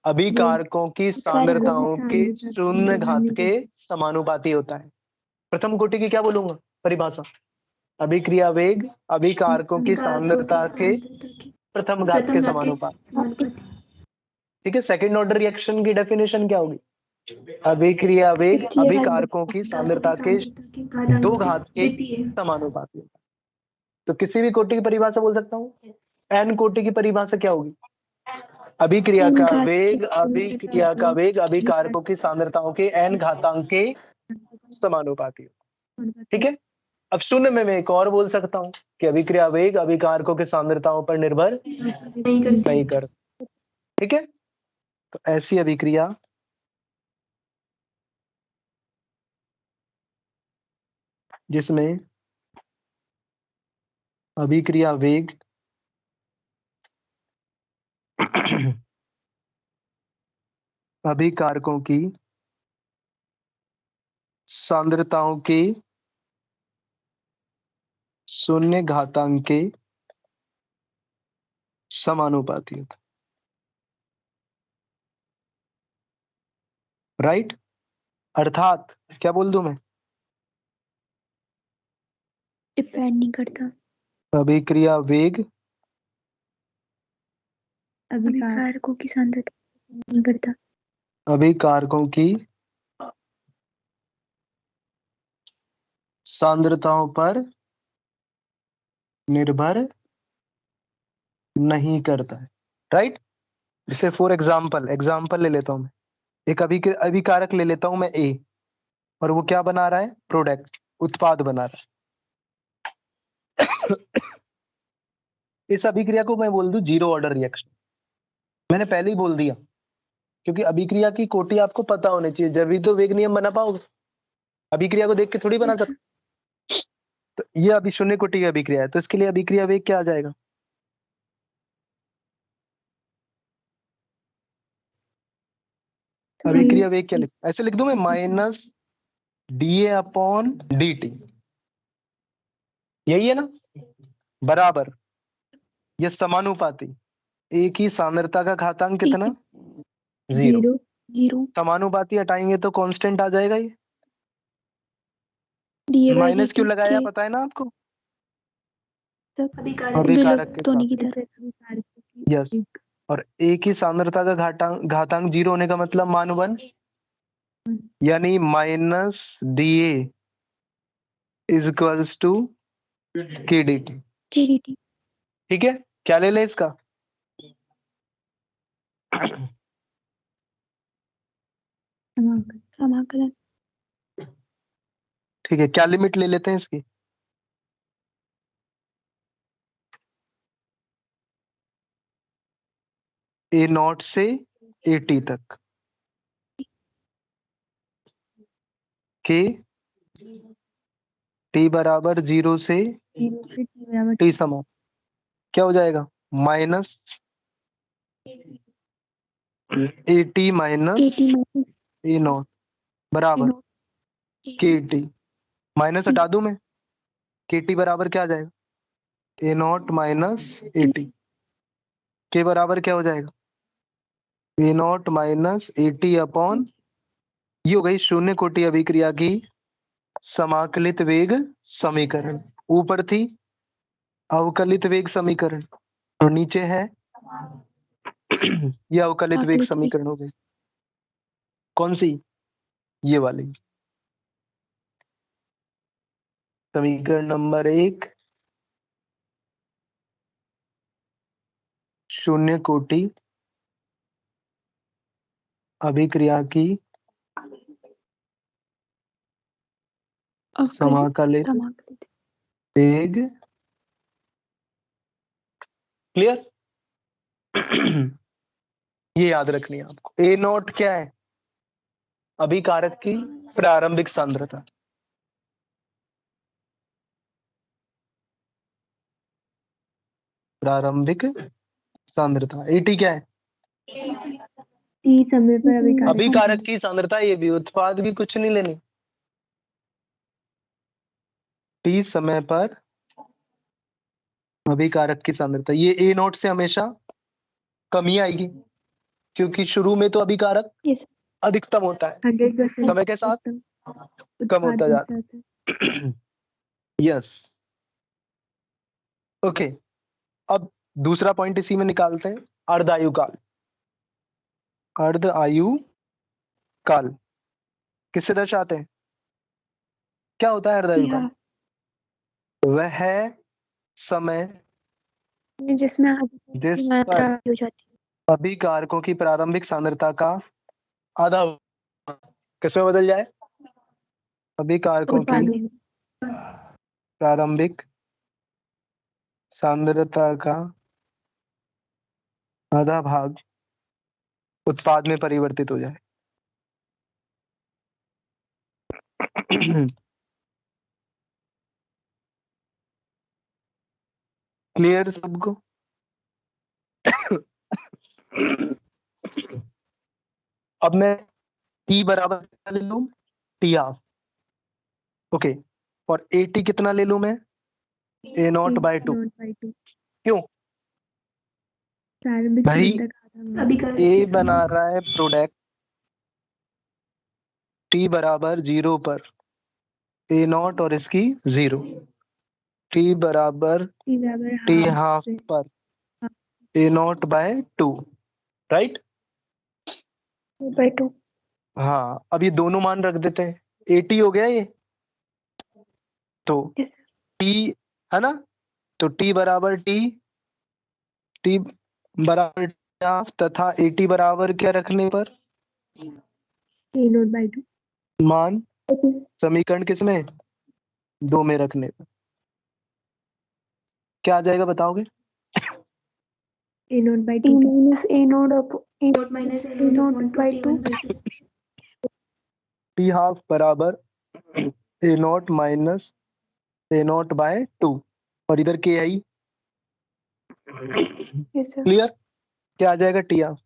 अभिकारकों की सांद्रताओं के शून्य घात के समानुपाती होता है। प्रथम कोटि की क्या बोलूंगा परिभाषा? अभिक्रिया वेग अभिकारकों की सांद्रता के प्रथम घात के समानुपाती। ठीक है। सेकंड ऑर्डर रिएक्शन की डेफिनेशन क्या होगी? अभिक्रिया वेग अभिकारकों की सांद्रता के 2 घात के समानुपाती होता है। तो किसी भी कोटि की परिभाषा बोल सकता हूँ। एन कोटि की परिभाषा क्या होगी? अभिक्रिया का वेग अभिकारकों की सांद्रताओं के n घातांक के समानुपाती। ठीक है। अब शून्य में मैं एक और बोल सकता हूँ कि अभिक्रिया वेग अभिकारकों के सांद्रताओं पर निर्भर नहीं करते। ठीक है। तो ऐसी अभिक्रिया जिसमें अभिक्रिया वेग अभिकारकों की सांद्रताओं के शून्य घातांक के समानुपाती होता है। राइट, अर्थात क्या बोल दूं मैं, डिपेंड नहीं करता, अभिक्रिया वेग अभिकारकों की सांद्रता नहीं करता, अभिकारकों की सांद्रताओं पर निर्भर नहीं करता है। राइट, जैसे फॉर एग्जाम्पल ले लेता हूं मैं, एक अभिकारक ले लेता हूं मैं ए, और वो क्या बना रहा है, प्रोडक्ट, उत्पाद बना रहा है। इस अभिक्रिया को मैं बोल दूं जीरो ऑर्डर रिएक्शन। मैंने पहले ही बोल दिया, क्योंकि अभिक्रिया की कोटि आपको पता होनी चाहिए, जब भी तो वेग नियम बना पाओगे, अभिक्रिया को देख के थोड़ी बना सकते। तो ये अभी शून्य कोटि की अभिक्रिया है, तो इसके लिए अभिक्रिया वेग क्या आ जाएगा, अभिक्रिया वेग क्या लिख, ऐसे लिख दूं मैं, minus D A upon D T, यही है ना, बराबर, ये समानुपाती, ए की सांद्रता का घातांक कितना, जीरो। जीरो, समानुपाती हटाएंगे तो कांस्टेंट आ जाएगा, ये डीए बाई माइनस क्यों dt लगाया के पता है ना आपको, अभिकारक अभिकारक के विलुप्त होने की साथ, तरह। यस। और ए की सांद्रता का घातांक जीरो होने का मतलब मान 1, यानी minus D A is equals to K D T. KDT ठीक है, क्या ले ले इसका, समाकलन, ठीक है, क्या लिमिट ले लेते हैं इसकी, ए नॉट से ए टी तक के टी बराबर जीरो से टी समा, क्या हो जाएगा, minus A T minus 80 minus A not बराबर के टी, माइनस हटा दूं मैं, के टी बराबर क्या आ जाएगा, A naught minus A T, के बराबर क्या हो जाएगा, A naught minus A T upon, ये हो गई शून्य कोटि अभिक्रिया की समाकलित वेग समीकरण। ऊपर थी अवकलित वेग समीकरण, और नीचे है ये अवकलित वेग समीकरण हो गई, कौन सी, ये वाली, समीकरण नंबर 1 शून्य कोटि अभिक्रिया की समाकलित वेग, क्लियर। ये याद रखनी है आपको, ए नॉट क्या है, अभिकारक की प्रारंभिक सांद्रता, प्रारंभिक सांद्रता, एटी क्या है, टी समय पर अभिकारक की सांद्रता, ये भी उत्पाद की कुछ नहीं लेनी, टी समय पर अभिकारक की सांद्रता, ये ए नॉट से हमेशा कमी आएगी, क्योंकि शुरू में तो अभिकारक Yes. अधिकतम होता है, 100% समय के साथ कम होता जाता है। यस, ओके, अब दूसरा पॉइंट इसी में निकालते हैं, अर्ध आयु काल, अर्ध आयु काल किससे दर्शाते हैं, क्या होता है अर्ध आयु काल, वह है समय जिसमें जिस मात्रा पर हो जाती है, अभिकारकों की प्रारंभिक सांद्रता का आधा किसमें बदल जाए, अभिकारकों की उत्पाद में प्रारंभिक सांद्रता का आधा भाग उत्पाद में परिवर्तित हो जाए। क्लियर सबको? अब मैं T बराबर कितना ले लूं? T half. ओके, और AT कितना ले लूं मैं? A naught by 2। क्यों प्रारंभिक भाई? सांद्रता का आधा अभी मान। कर A बना रहा है प्रोडक्ट T बराबर 0 पर, A नॉट और इसकी 0, T बराबर T बराबर T हाफ हाफ पर A नॉट बाय 2, राइट? बाय 2। हाँ, अब ये दोनों मान रख देते हैं, AT हो गया ये, तो Yes, T है ना, तो T बराबर T बराबर T हाफ तथा AT बराबर क्या रखने पर? A naught by 2। मान समीकरण किसमें? 2 में रखने पर क्या आ जाएगा बताओगे? A naught by 2 minus A naught naught minus A naught by 2। T half बराबर A naught minus A naught by 2, और इधर K आई। Yes sir. क्लियर? क्या आ जाएगा? T half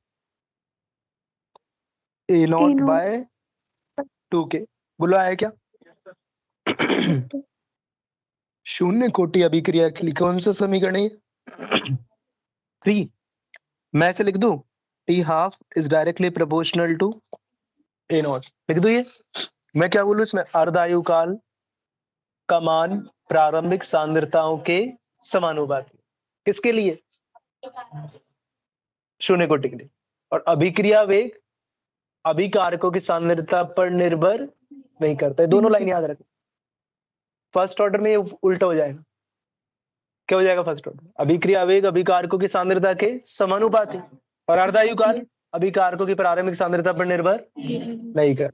A naught naught by 2K। बोलो आया क्या? शून्य कोटि अभिक्रिया के लिए कौन सा समीकरण है? 3। मैं ऐसे लिख दूं, T half is directly proportional to A naught. लिख दूं ये? मैं क्या बोलूं इसमें? अर्धायु काल का मान प्रारंभिक सांद्रताओं के समानुपाती। किसके लिए? शून्य कोटि के लिए। और अभिक्रिया वेग अभिकारकों की सांद्रता पर निर्भर नहीं करता है। दोनों लाइन याद रखें। फर्स्ट ऑर्डर में ये उल्टा हो जाएगा। क्या हो जाएगा फर्स्ट ऑर्डर? अभिक्रिया वेग अभिकारकों की सांद्रता के समानुपाती, और अर्धायु काल अभिकारकों की प्रारंभिक सांद्रता पर निर्भर नहीं कर,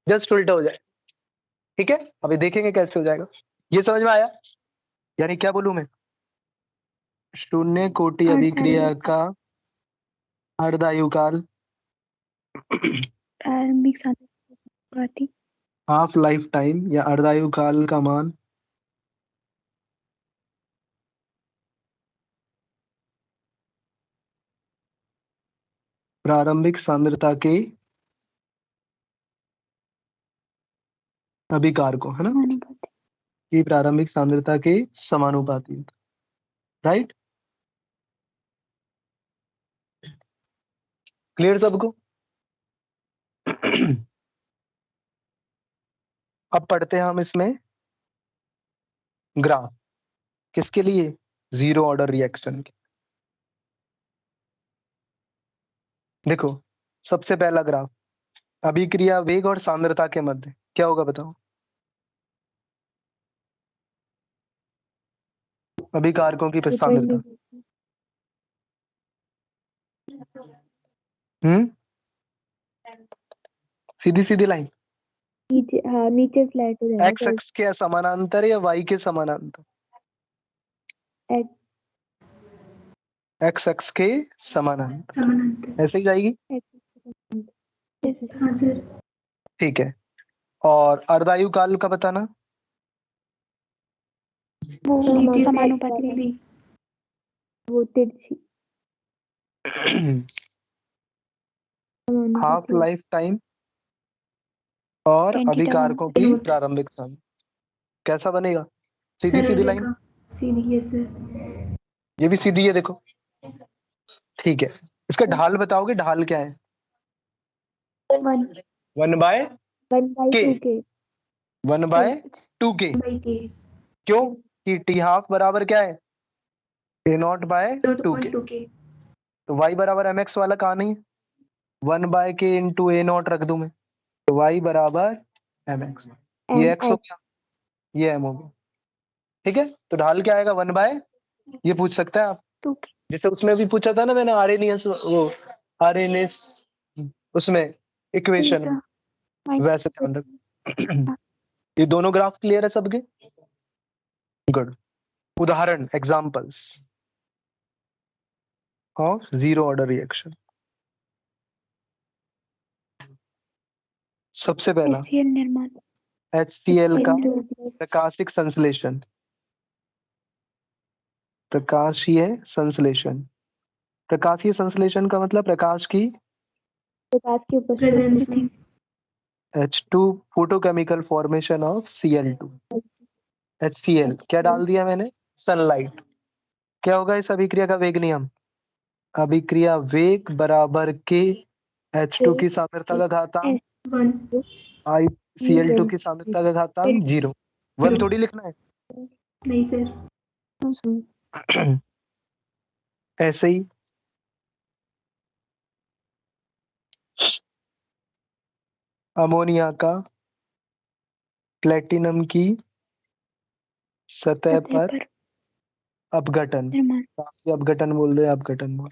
जस्ट उल्टा हो जाए। ठीक है, अभी देखेंगे कैसे हो जाएगा। ये समझ में आया? यानी क्या बोलूं मैं? शून्य कोटि अभिक्रिया का अर्धायु काल प्रारंभिक सांद्रता हाफ लाइफ टाइम या अर्धायु काल का मान प्रारंभिक सांद्रता के अभिकारकों, है ना, समानुपाती। की प्रारंभिक सांद्रता के समानुपाती, राइट? क्लियर सबको? अब पढ़ते हैं हम इसमें ग्राफ। किसके लिए? जीरो ऑर्डर रिएक्शन के। देखो, सबसे पहला ग्राफ अभिक्रिया वेग और सांद्रता के मध्य क्या होगा बताओ? अभिकारकों की सांद्रता। सीधी सीधी लाइन, नीचे, हाँ नीचे फ्लैट हो जाएगा। एक्स एक्स के समानांतर या वाई के समानांतर? एक्स एक्स के समानांतर, समानांतर। ऐसे ही जाएगी। हाँ सर। ठीक है, और अर्धायु काल का बताना। वो नीचे से समानुपाती, सीधी। वो तिरछी हाफ लाइफ टाइम और 10 थीटा अभिकारकों की नोट। प्रारंभिक समय। कैसा बनेगा? सीधी सरल सीधी लाइन, रेखा। सीधी है सर। ये भी सीधी है देखो। ठीक है, इसका ढाल बताओगे? ढाल क्या है? 1 बाय के। 1 बाय 2K। क्यों? कि T हाफ बराबर क्या है? A naught by 2K। 2K। तो y बराबर mx वाला कहाँ नहीं है? 1 by K into A naught रख दूं मैं, तो y बराबर mx। ये x हो गया, ये m हो गया। ठीक है, तो ढाल क्या आएगा? 1 बाय, ये पूछ सकते हैं आप, जैसे उसमें भी पूछा था ना मैंने, आरएनएस, वो आरएनएस उसमें इक्वेशन में, वैसे ध्यान रख। ये दोनों ग्राफ क्लियर है सबके? गुड। उदाहरण, examples of zero order reaction. सबसे पहला HCl निर्माण। HCl का H2O+। प्रकाशिक संश्लेषण, प्रकाशीय संश्लेषण। प्रकाशीय संश्लेषण का मतलब प्रकाश की प्रकाश की प्रेजेंस उपस्थिति। में। H2 photochemical formation of Cl2। HCl क्या डाल दिया मैंने? सनलाइट। क्या होगा इस अभिक्रिया का वेग नियम? अभिक्रिया वेग बराबर के H2 की सांद्रता का घातांक 1 I Cl2 की सांद्रता का घातांक 0। 1 थोड़ी लिखना नहीं सर। है। ऐसे ही अमोनिया का प्लेटिनम की सतह पर अपघटन, निर्माण। अपघटन बोल दे, अपघटन बोल।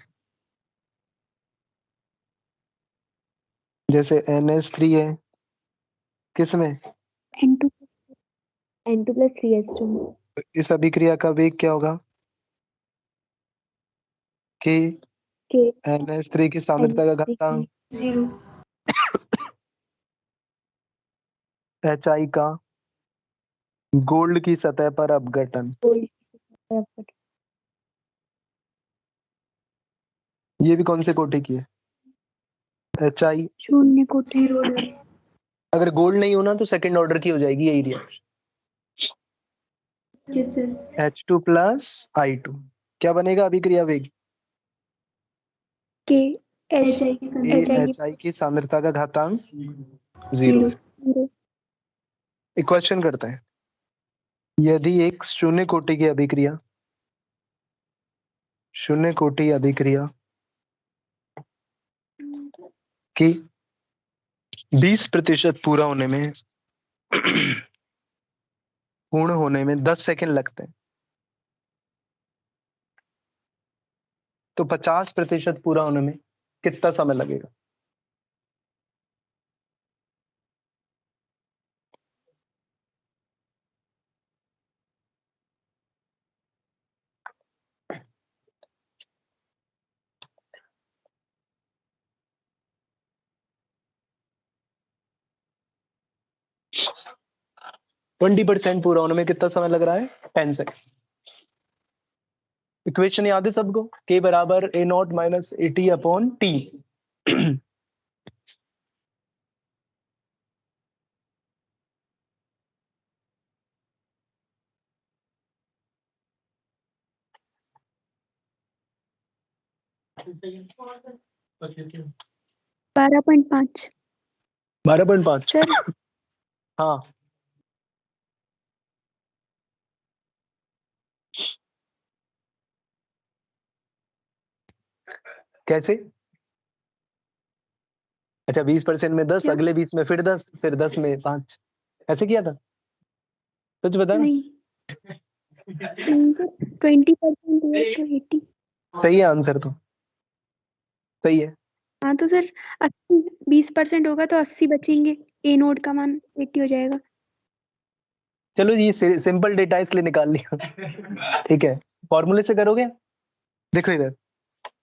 जैसे NH3 है, किसमें? N2+3H2। इस अभिक्रिया का वेग क्या होगा? कि के NH3 की सांद्रता का घातांक 0 HI का गोल्ड की सतह पर अपघटन। ये भी कौन से कोटि की है? HI। शून्य कोटि। 0 ऑर्डर। अगर गोल्ड नहीं होना तो सेकंड ऑर्डर की हो जाएगी यही reaction. Yes sir. H2 plus I2 क्या बनेगा अभिक्रिया वेग? के HI की संख्या HI की सांद्रता का घातांक 0 0। एक क्वेश्चन करते हैं। यदि एक शून्य कोटि की अभिक्रिया, शून्य कोटि अभिक्रिया की 20% पूरा होने में पूर्ण होने में 10 सेकंड लगते हैं, तो 50% पूरा होने में कितना समय लगेगा? ट्वेंटी % पूरा होने में कितना समय लग रहा है? 10 सेकंड। इक्वेशन याद है सबको? K बराबर A0 minus AT upon T। बारह 12.5। 12.5 सर हाँ। कैसे? अच्छा 20% में 10, क्या? अगले 20 में फिर 10, फिर 10 में 5, ऐसे किया था? सच बता ना। नहीं नहीं सर, 20% हुआ तो 80। सही है आंसर तो, सही है। हाँ तो सर 20% होगा तो 80 बचेंगे। ए नोड का मान 80 हो जाएगा। चलो ये सिंपल डेटा इसलिए निकाल लिया। ठीक है, फॉर्मूले से करोगे? देखो इधर।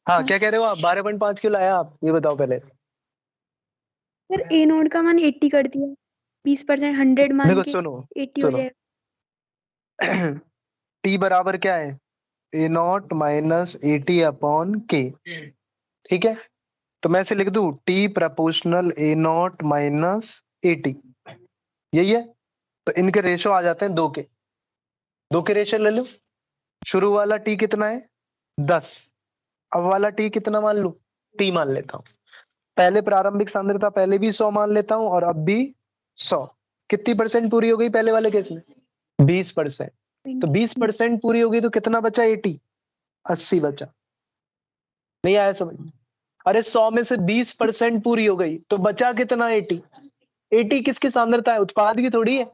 हाँ क्या कह रहे हो आप? 12.5 क्यों लाया आप, ये बताओ पहले। सर ए नोड का मान 80 कर दिया, 20% 100 मान देखो के सुनो 80 हो सुनो। जाएगा। T बराबर क्या है? A0 minus AT upon K। ठीक है, तो मैं इसे लिख दूं T proportional A0 minus AT, यही है। तो इनके रेशो आ जाते हैं 2 के, 2 के रेशो ले लो। शुरू वाला T कितना है? 10। अब वाला T कितना मान लूं? T मान लेता हूं। पहले प्रारंभिक सांद्रता पहले भी 100 मान लेता हूं और अब भी 100। कितनी % पूरी हो गई पहले वाले केस में? 20%। तो 20% पूरी हो गई तो कितना बचा? 80 बचा। नहीं आया समझ में? अरे 100 में से 20% पूरी हो गई तो बचा कितना? 80 किसकी सांद्रता है? उत्पाद की थोड़ी है,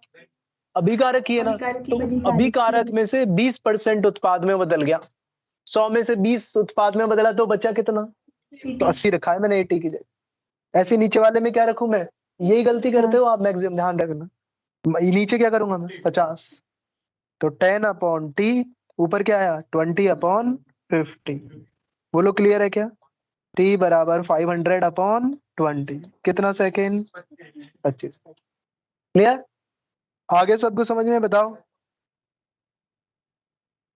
अभिकारक की है ना। अभिकारक की तो बची। अभिकारक में से 20% उत्पाद में बदल गया, 100 में से 20 उत्पाद में बदला तो बचा कितना? तो 80 रखा है मैंने 80 की जगह। ऐसे नीचे वाले में क्या रखूं मैं? यही गलती करते हो आप मैक्सिमम, ध्यान रखना। नीचे क्या करूंगा मैं? 50। तो 10 अपॉन T, ऊपर क्या आया? 20 अपॉन 50। बोलो क्लियर है क्या? T बराबर 500 अपॉन 20 कितना सेकेंड 25। क्लियर? आगे सबको समझ में बताओ।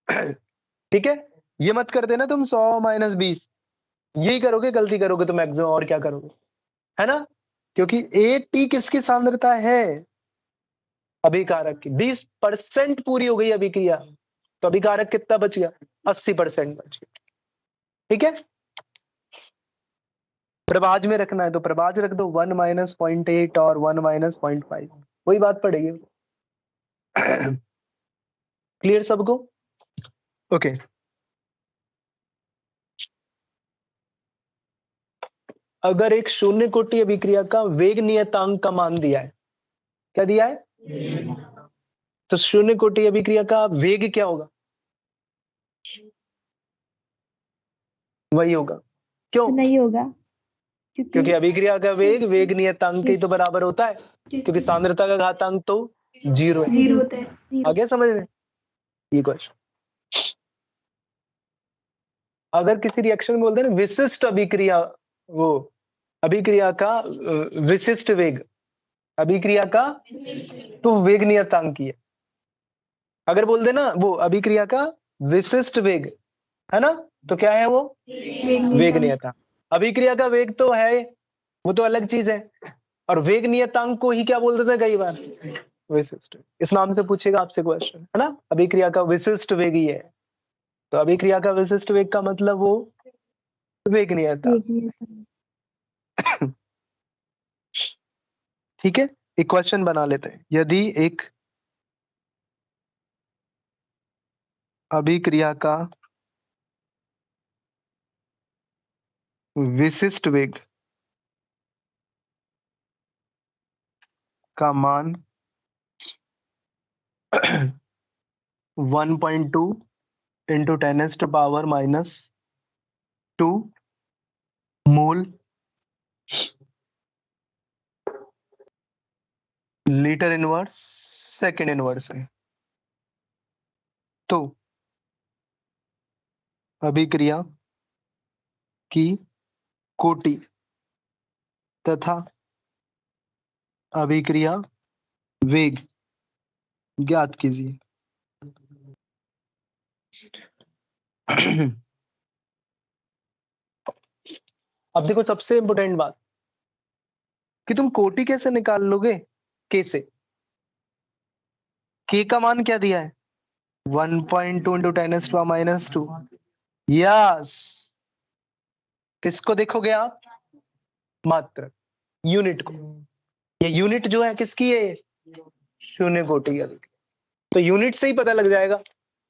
ठीक है, ये मत कर देना तुम 100 - 20, यही करोगे, गलती करोगे तो मैक्सिमम, और क्या करोगे, है ना? क्योंकि AT किसकी सांद्रता है? अभिकारक की। 20% पूरी हो गई अभिक्रिया, तो अभिकारक कितना बच गया? 80% बच गया। ठीक है, प्रभाज में रखना है तो प्रभाज रख दो, 1 - 0.8 और 1 - 0.5, वही बात पड़ेगी। क्लियर सबको? ओके। अगर एक शून्य कोटि अभिक्रिया का वेग नियतांक का मान दिया है, क्या दिया है? तो शून्य कोटि अभिक्रिया का वेग क्या होगा? वही होगा। क्यों? नहीं होगा, क्योंकि अभिक्रिया का वेग वेग नियतांक के ही तो बराबर होता है, ठीक क्योंकि है। सांद्रता का घातांक तो 0 है। 0 होता है। आगे समझ में? ये क्वेश्चन अगर किसी रिएक्शन में बोलते हैं ना विशिष्ट अभिक्रिया, वो अभिक्रिया का विशिष्ट वेग, अभिक्रिया का तो वेग नियतांक ही है। अगर बोल देना वो अभिक्रिया का विशिष्ट वेग, है ना, तो क्या है वो? वेग नियतांक। अभिक्रिया का वेग तो है, वो तो अलग चीज है, और वेग नियतांक को ही क्या बोल देते हैं कई बार? विशिष्ट। इस नाम से पूछेगा आपसे क्वेश्चन, है ना, अभिक्रिया का विशिष्ट वेग ही है। तो अभिक्रिया का विशिष्ट वेग का मतलब वो वेग नियतांक। ठीक है, एक क्वेश्चन बना लेते हैं। यदि एक अभिक्रिया का विशिष्ट वेग का मान 1.2 इंटू 10⁻⁻² मोल लीटर इनवर्स सेकेंड इनवर्स है, तो अभिक्रिया की कोटि तथा अभिक्रिया वेग ज्ञात कीजिए। अब देखो सबसे इंपॉर्टेंट बात कि तुम कोटि कैसे निकाल लोगे? के से। के का मान क्या दिया है? 1.2 इंटू 10⁻⁻²। यस, किसको देखोगे आप? मात्रक, यूनिट को। ये यूनिट जो है किसकी है? शून्य कोटि की अभिक्रिया। तो यूनिट से ही पता लग जाएगा।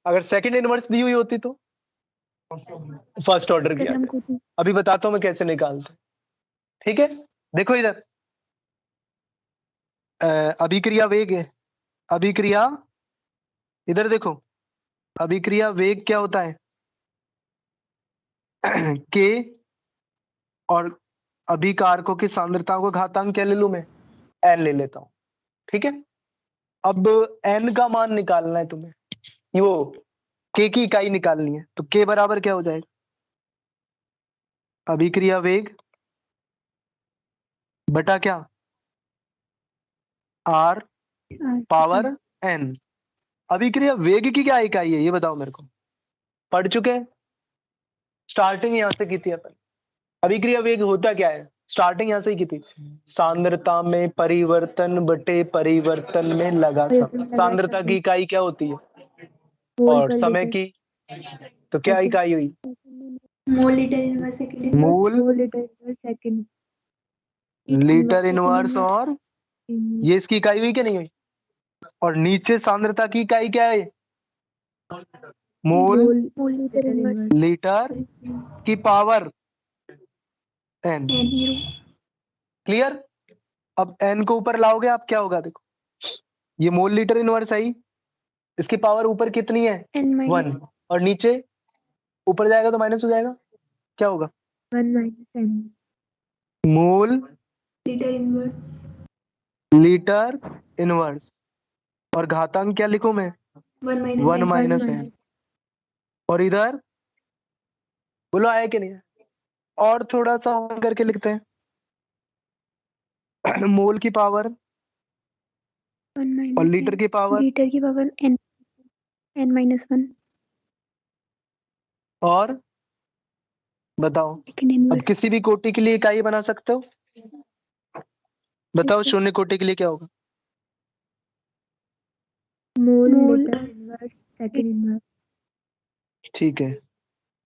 अगर सेकंड इनवर्स दी हुई होती तो फर्स्ट ऑर्डर की आती। अभी बताता हूं मैं कैसे निकालते। ठीक है, देखो इधर अभिक्रिया वेग है, अभिक्रिया, इधर देखो, अभिक्रिया वेग क्या होता है? के, और अभिकारकों की सांद्रता को घातांक क्या ले लूं मैं? एन ले लेता हूं। ठीक है, अब एन का मान निकालना है तुम्हें, वो के की इकाई निकालनी है, तो के बराबर क्या हो जाएगा? अभिक्रिया वेग बटा क्या? R power N. अभिक्रिया वेग की क्या इकाई है ये बताओ मेरे को? पढ़ चुके हैं, स्टार्टिंग यहां से की थी अपन। अभिक्रिया वेग होता क्या है? स्टार्टिंग यहां से ही की थी, सांद्रता में परिवर्तन बटे परिवर्तन में लगा समय। सांद्रता की इकाई क्या होती है? और समय की, तो क्या इकाई हुई? मोल litre inverse second mole litre second. Litre inverse, और ये इसकी इकाई हुई कि नहीं हुई? और नीचे सांद्रता की इकाई क्या है? मोल लीटर इनवर्स। लीटर की पावर एन। क्लियर? अब एन को ऊपर लाओगे आप, क्या होगा? देखो, ये मोल लीटर इनवर्स आई, इसकी पावर ऊपर कितनी है? 1, और नीचे ऊपर जाएगा तो माइनस हो जाएगा, क्या होगा? 1 - n। मोल लीटर इनवर्स लीटर इनवर्स, और घातांक क्या लिखूं मैं? 1 - n। और इधर बोलो आया कि नहीं? और थोड़ा सा और करके लिखते हैं, मोल की पावर 1 और लीटर की पावर लीटर की पावर n-1 और बताओ। सेकंड अब इनवर्स किसी भी कोटि के लिए इकाई बना सकते हो। बताओ Yes, sir. शून्य कोटि के लिए क्या होगा। Mole mole litre inverse second inverse ठीक है,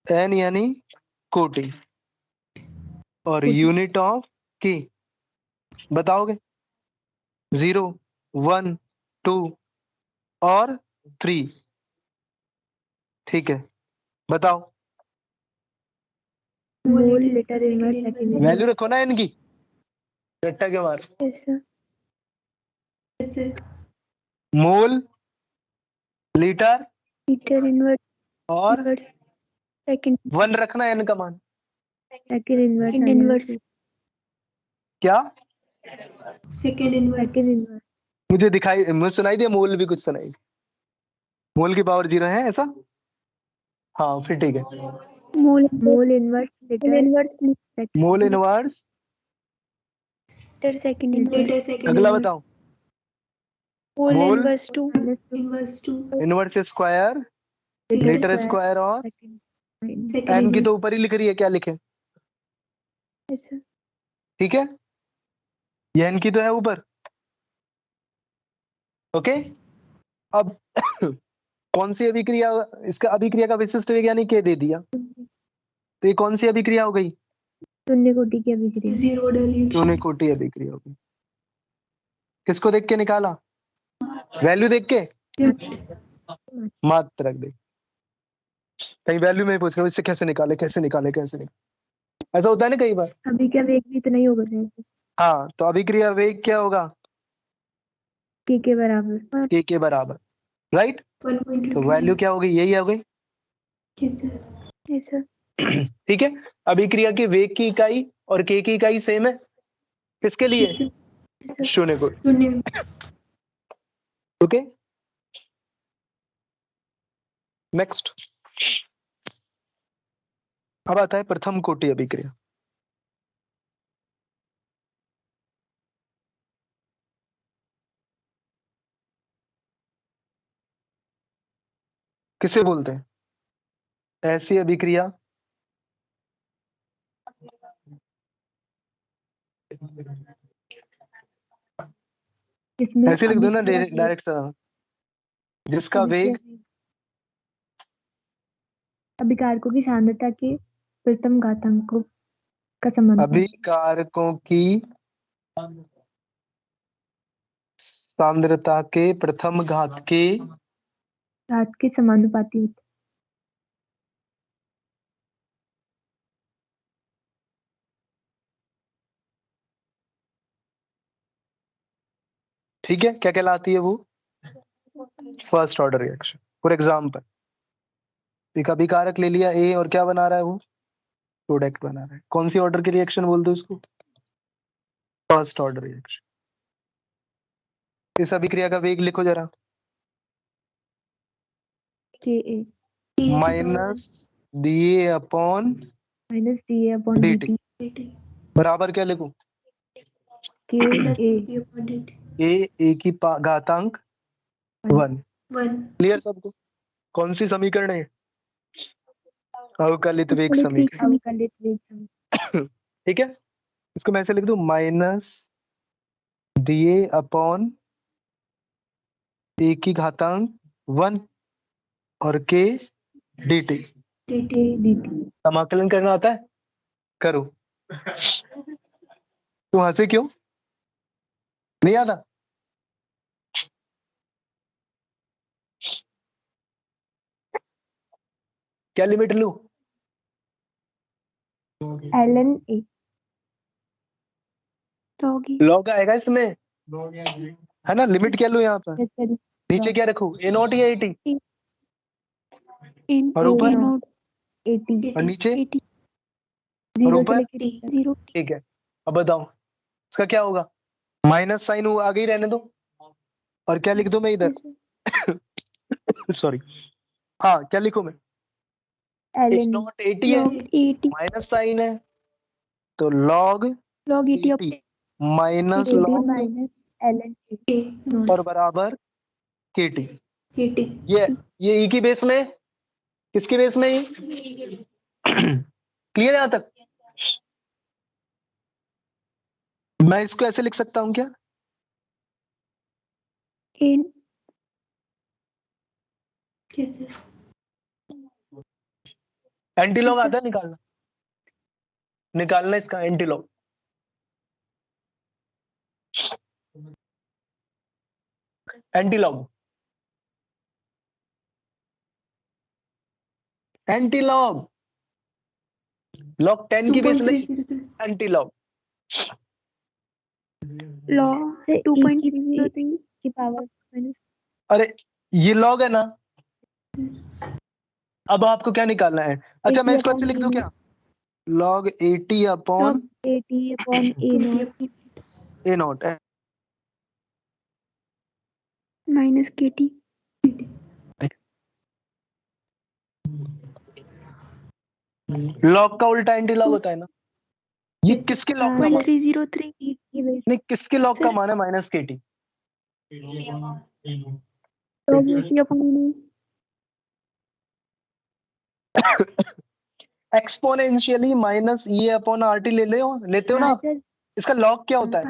एन यानी कोटि और कोटि। यूनिट ऑफ की बताओगे 0 1 2 और 3। ठीक है, बताओ। मोल litre inverse second value inverse रखो ना इनकी, रट्टा क्यों मार। yes sir mole litre litre inverse और सेकंड 1 रखना एन का मान। सेकंड सेकंड इनवर्स क्या सेकंड इनवर्स मुझे दिखाई, मुझे सुनाई दिया, मोल भी कुछ सुनाई। मोल की पावर 0 है ऐसा। हाँ फिर ठीक है। Mole inverse litre inverse mole inverse litre second inverse अगला बताओ। Mole mole inverse 2 inverse square litre square और एन की तो ऊपर ही लिख रही है, क्या लिखे। yes sir ठीक है, ये एन की तो है ऊपर। ओके, अब कौन सी अभिक्रिया, इसका अभिक्रिया का विशिष्ट वैज्ञानिक के दे दिया, तो ये कौन सी अभिक्रिया हो गई। शून्य कोटि की अभिक्रिया शून्य कोटि अभिक्रिया हो गई। किसको देख के निकाला, वैल्यू देख के, मात्रक देख। कहीं वैल्यू में ही पूछ रहे हो इससे कैसे निकाले कैसे निकाले कैसे निकाले, ऐसा होता है ना कई बार। अभी क्या वेग भी इतना ही होगा शायद हाँ, तो अभिक्रिया वेग क्या होगा, के बराबर के बराबर, राइट। तो वैल्यू क्या होगी, यही हो गई। yes sir ठीक है, अभिक्रिया के वेग की इकाई और के की इकाई सेम है, किसके लिए, yes sir शून्य को। Okay, next. अब आता है प्रथम कोटि अभिक्रिया। किसे बोलते हैं, ऐसी अभिक्रिया जिसमें ऐसे लिख दो ना अभिक्रिया वेग डायरेक्ट, जिसका वेग अभिकारकों की सांद्रता के प्रथम घातांकों का समानुपाती अभिकारकों की सांद्रता के प्रथम घात के समानुपाती होता ठीक है, क्या कहलाती है वो, first order reaction. For example, एक अभिकारक ले लिया ए और क्या बना रहा है वो, प्रोडक्ट बना रहा है। कौन सी ऑर्डर की रिएक्शन बोलते हैं उसको, फर्स्ट ऑर्डर रिएक्शन। इस अभिक्रिया का वेग लिखो जरा, K A minus D upon minus D A upon D D T T बराबर क्या लिखूं, के ए की घातांक 1। क्लियर सबको, कौन सी समीकरण है, अवकलित वेग समीकरण। अवकलित वेग समीकरण। ठीक है, इसको मैं ऐसे लिख दूं, माइनस डी अपॉन ए की घातांक 1 और के डी टी। समाकलन करना आता है, करो। तू हंसे क्यों, नहीं आता। क्या लिमिट लूं, ln ए होगी लॉग आएगा इसमें, है ना। लिमिट क्या लूं यहाँ पर, नीचे क्या रखूं, ए नॉट या एटी, इन और ऊपर नोट 80 और नीचे 80 और 0 से ऊपर, लेके 0 ठीक है। अब बताओ इसका क्या होगा, माइनस साइन वो आगे ही रहने दो, और क्या लिख दूं मैं इधर, yes sir सॉरी, हाँ क्या लिखूं मैं, ए ln नॉट 80 है, log 80 माइनस साइन है तो log log 80 80 minus KT log minus ln KT और बराबर KT। KT ये E की बेस में, किसकी बेस में? क्लियर यहां तक? मैं इसको ऐसे लिख सकता हूं क्या? इन एंटीलॉग Yes, sir. आता है निकालना इसका एंटीलॉग। एंटीलॉग लॉग 10 की बेस में एंटीलॉग। log से 2.03 की पावर माइनस अरे ये लॉग है ना। अब आपको क्या निकालना है? अच्छा मैं इसको ऐसे लिख दूं क्या? log 80 upon KT upon A0 A not. minus KT log का उल्टा एंटीलॉग होता है ना। ये किसके लॉग का मान? 2.303 की बेस नहीं, किसके लॉग का Sir. मान है minus KT? log 80 upon exponentially minus E upon RT लेते हो ना। सर इसका लॉग क्या होता है?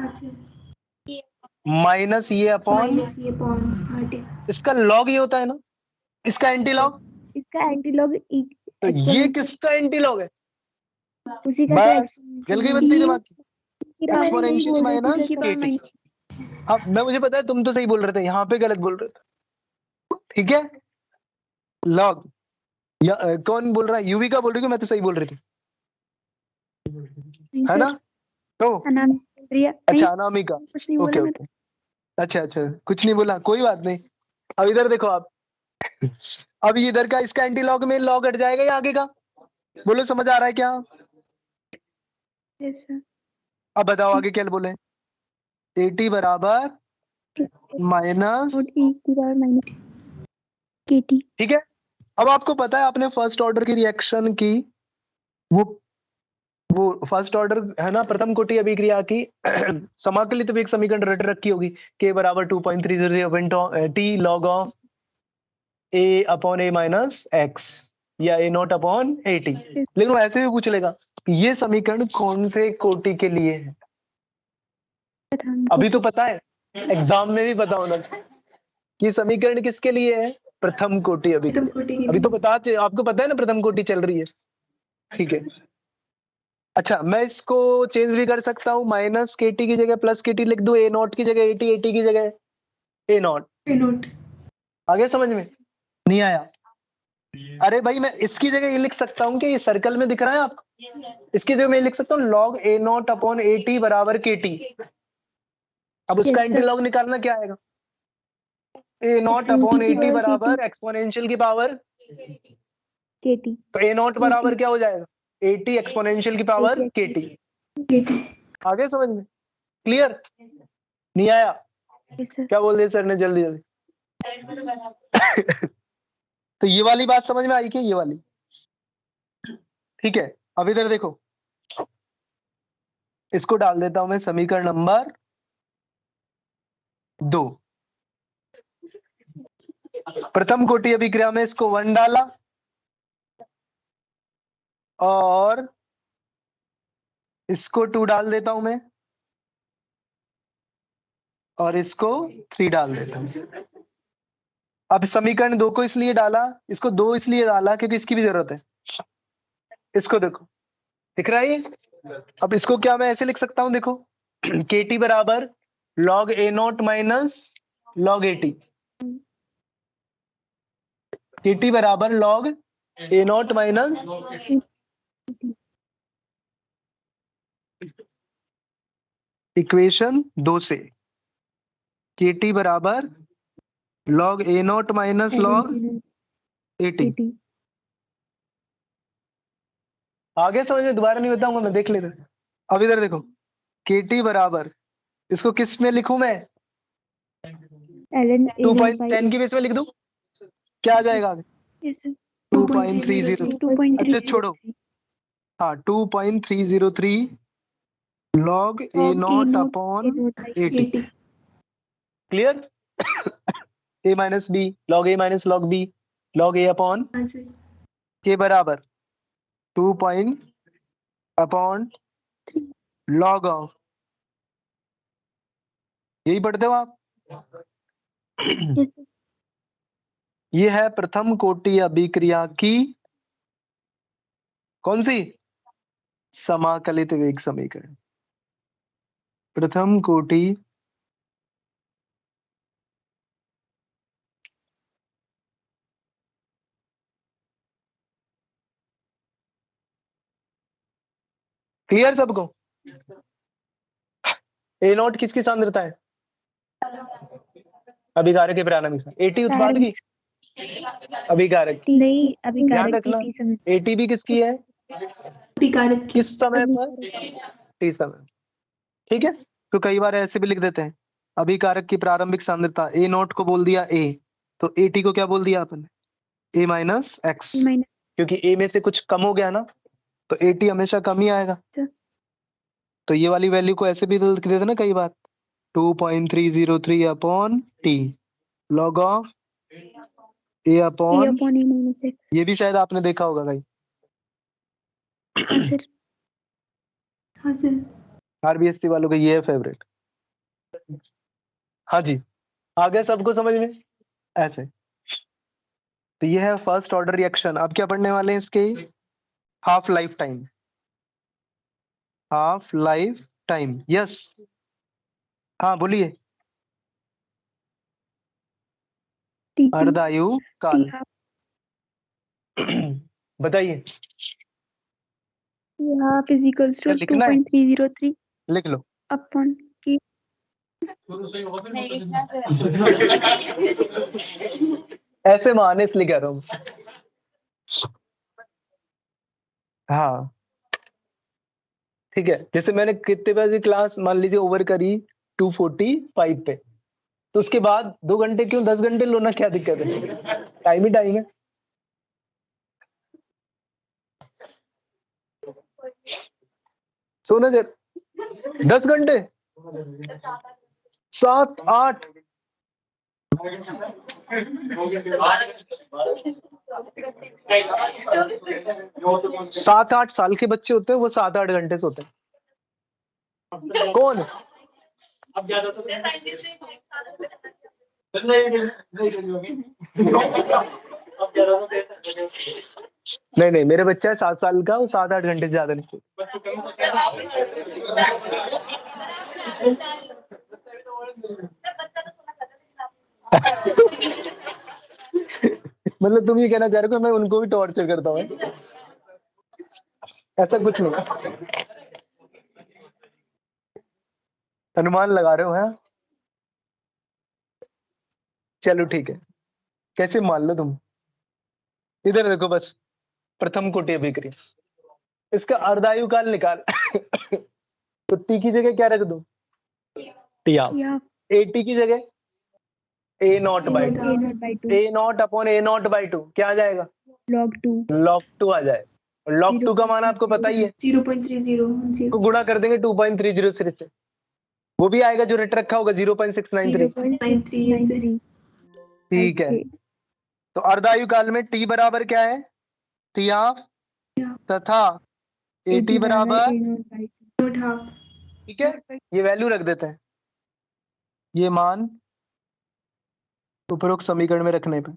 माइनस E अपॉन, इसका लॉग ये होता है ना। इसका एंटीलॉग, इसका एंटीलॉग तो ये किसका एंटीलॉग है? उसी का बस जल गई बत्ती दिमाग की। की पावर एक्सपोनेंशियली माइनस की power KT। अब मैं, मुझे पता है तुम तो सही बोल रहे थे, यहाँ पे गलत बोल रहे थे। ठीक है, लॉग या कौन बोल रहा है? यूवी का बोल रही हूँ, मैं तो सही बोल रही थी, है ना? तो अच्छा अनामिका, कुछ नहीं ओके बोला मैं ओके, अच्छा कुछ नहीं बोला, कोई बात नहीं। अब इधर देखो आप, अब इधर का इसका एंटीलॉग में लॉग हट जाएगा या आगे का? बोलो समझ आ रहा है क्या? Yes, sir. अब बताओ आगे क्या बोले? 80 बराबर माइनस, और e की पावर माइनस KT ठीक है। अब आपको पता है आपने फर्स्ट ऑर्डर की रिएक्शन की, वो फर्स्ट ऑर्डर है ना, प्रथम कोटि अभिक्रिया की समाकलित वेग समीकरण रट रखी होगी। K बराबर 2.30 T log of A upon A minus x या A नॉट अपॉन AT। लेकिन वो ऐसे भी पूछ लेगा ये समीकरण कौन से कोटि के लिए है। अभी तो पता है, एग्जाम में भी पता होना चाहिए कि समीकरण किसके लिए है, प्रथम कोटि अभिक्रिया। अभी तो आपको पता है ना प्रथम कोटि चल रही है, ठीक है। अच्छा मैं इसको चेंज भी कर सकता हूँ, माइनस KT की जगह प्लस KT लिख दूं, A नॉट की जगह AT, AT की जगह A नॉट। आगे समझ में नहीं आया? अरे भाई मैं इसकी जगह ये लिख सकता हूँ कि ये सर्कल में दिख रहा है आपको, इसकी जगह मैं लिख सकता हूँ log A not upon AT बराबर KT। अब उसका एंटीलॉग निकालना क्या आएगा? A नॉट अपॉन AT बराबर एक्सपोनेंशियल की पावर KT। तो A नॉट बराबर क्या हो जाएगा? AT एक्सपोनेंशियल की पावर KT। आगे समझ में क्लियर नहीं आया? Yes, sir. क्या बोल दिया सर ने जल्दी जल्दी? तो ये वाली बात समझ में आई कि ये वाली? ठीक है, अब इधर देखो, इसको डाल देता हूं मैं समीकरण नंबर 2। प्रथम कोटि अभिक्रिया में इसको 1 डाला और इसको 2 डाल देता हूं मैं और इसको 3 डाल देता हूं। अब समीकरण 2 को इसलिए डाला, इसको 2 इसलिए डाला क्योंकि इसकी भी जरूरत है। इसको देखो, दिख रहा है ये? अब इसको क्या मैं ऐसे लिख सकता हूं, देखो KT बराबर log A naught minus log AT। KT बराबर log A naught minus, equation 2 से KT बराबर log A naught minus log AT। आगे समझ में, दोबारा नहीं बताऊंगा मैं, देख लेते। अब इधर देखो, KT बराबर, इसको किस में लिखूं मैं? 2.10 की बेस में लिख दूं, क्या आ जाएगा आगे? Yes, sir. 2.30। अच्छा छोड़ो, हाँ 2.303 log a log naught A upon naught by at. 80. Clear? a minus B, log a minus log b, log a upon हाँ सर। के बराबर 2 पॉइंट अपॉन log ऑफ, यही पढ़ते हो आप? Yes, sir. ये है प्रथम कोटि अभिक्रिया की कौन सी? समाकलित वेग समीकरण। प्रथम कोटि क्लियर सबको? ए नॉट किसकी सांद्रता है? अभिकारक के प्रारंभिक सांद्रता। एटी उत्पाद की? अभिकारक की। नहीं, ध्यान अभिकारक रखना, की समय एटी भी किसकी है? अभिकारक की। किस समय पर? टी समय। ठीक है, तो कई बार ऐसे भी लिख देते हैं, अभिकारक की प्रारंभिक सांद्रता ए नॉट को बोल दिया ए, तो एटी को क्या बोल दिया आपने? ए माइनस एक्स, E minus क्योंकि ए में से कुछ कम हो गया ना, तो एटी हमेशा कम ही आएगा। अच्छा। तो ये वाली वैल्यू को ऐसे भी लिख देते ना कई बार, 2.303 upon T log of A A upon, upon A minus X. ये भी शायद आपने देखा होगा कहीं। हाँ सर। हाँ सर। आरबीएससी वालों का ये है फेवरेट। हाँ जी, आ गया सबको समझ में? ऐसे तो ये है फर्स्ट ऑर्डर रिएक्शन। अब क्या पढ़ने वाले हैं इसके? Half life time. Half life time, yes. हाँ बोलिए। T अर्धायु काल। T half बताइए, half is equals क्या to लिखना है? 2.303 लिख लो। upon K. ऐसे माने इसलिए कह रहा हूँ। हाँ ठीक है, जैसे मैंने कितने बजे क्लास मान लीजिए ओवर करी 2:45 पे, तो उसके बाद 2 घंटे क्यों 10 घंटे लो ना, क्या दिक्कत है? टाइम ही टाइम है। सोना जर 10 घंटे 7 8 7-8 साल के बच्चे होते हैं, वो 7-8 घंटे सोते हैं। कौन? नहीं नहीं, मेरे बच्चा है 7 साल का, वो 7-8 घंटे से ज्यादा नहीं सोता। मतलब तुम ये कहना चाह रहे हो कि मैं उनको भी टॉर्चर करता हूँ? ऐसा कुछ नहीं, अनुमान लगा रहे हो? है चलो ठीक है, कैसे मान लो तुम। इधर देखो बस, प्रथम कोटि अभिक्रिया, इसका अर्धायु काल निकाल। तो टी की जगह क्या रख दो? T half. Yeah. एटी की जगह A naught by two, A naught by 2 A naught upon A naught by two, क्या आ जाएगा? log 2 लॉग 2 आ जाए। लॉग 2 का मान आपको पता ही है, 0.30 को गुणा कर देंगे 2.30 से, वो भी आएगा जो रेट रखा होगा 0.693। 0.693 ठीक है, तो अर्धायु काल में टी बराबर क्या है? टी हाफ तथा एटी बराबर, नॉट हाफ। ठीक है, ये वैल्यू रख देते हैं, ये मान उपरोक्त समीकरण में रखने पे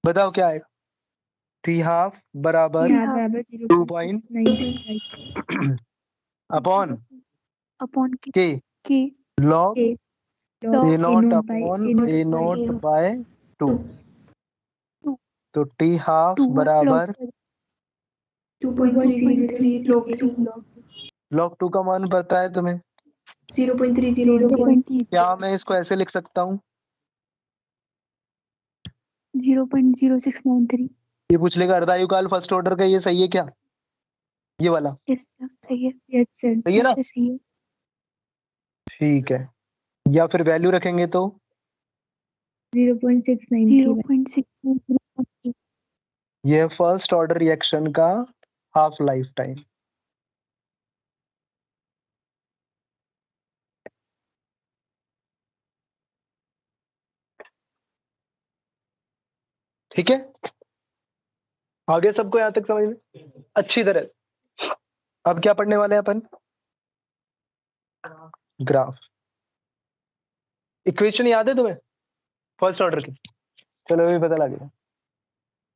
बताओ क्या आएगा? टी हाफ बराबर बराबर 2.9 upon Upon K. K K. Log A naught upon A naught by 2, Two. तो टी हाफ 2 बराबर 2.303 log 2 लॉग 2 का मान पता है तुम्हें? 0.30 क्या मैं इसको ऐसे लिख सकता हूँ? 0.0693. ये पूछ लेगा अर्धायु काल फर्स्ट ऑर्डर का, ये सही है क्या? ये वाला Yes sir. सही है। यस सर सही है ना? सर सही है। ठीक है, या फिर वैल्यू रखेंगे तो 0.693 0.693. ये फर्स्ट ऑर्डर रिएक्शन का हाफ लाइफ टाइम। ठीक है, आगे सबको यहां तक समझ में अच्छी तरह। अब क्या पढ़ने वाले हैं अपन? ग्राफ। इक्वेशन याद है तुम्हें फर्स्ट ऑर्डर की? चलो अभी पता लग गया।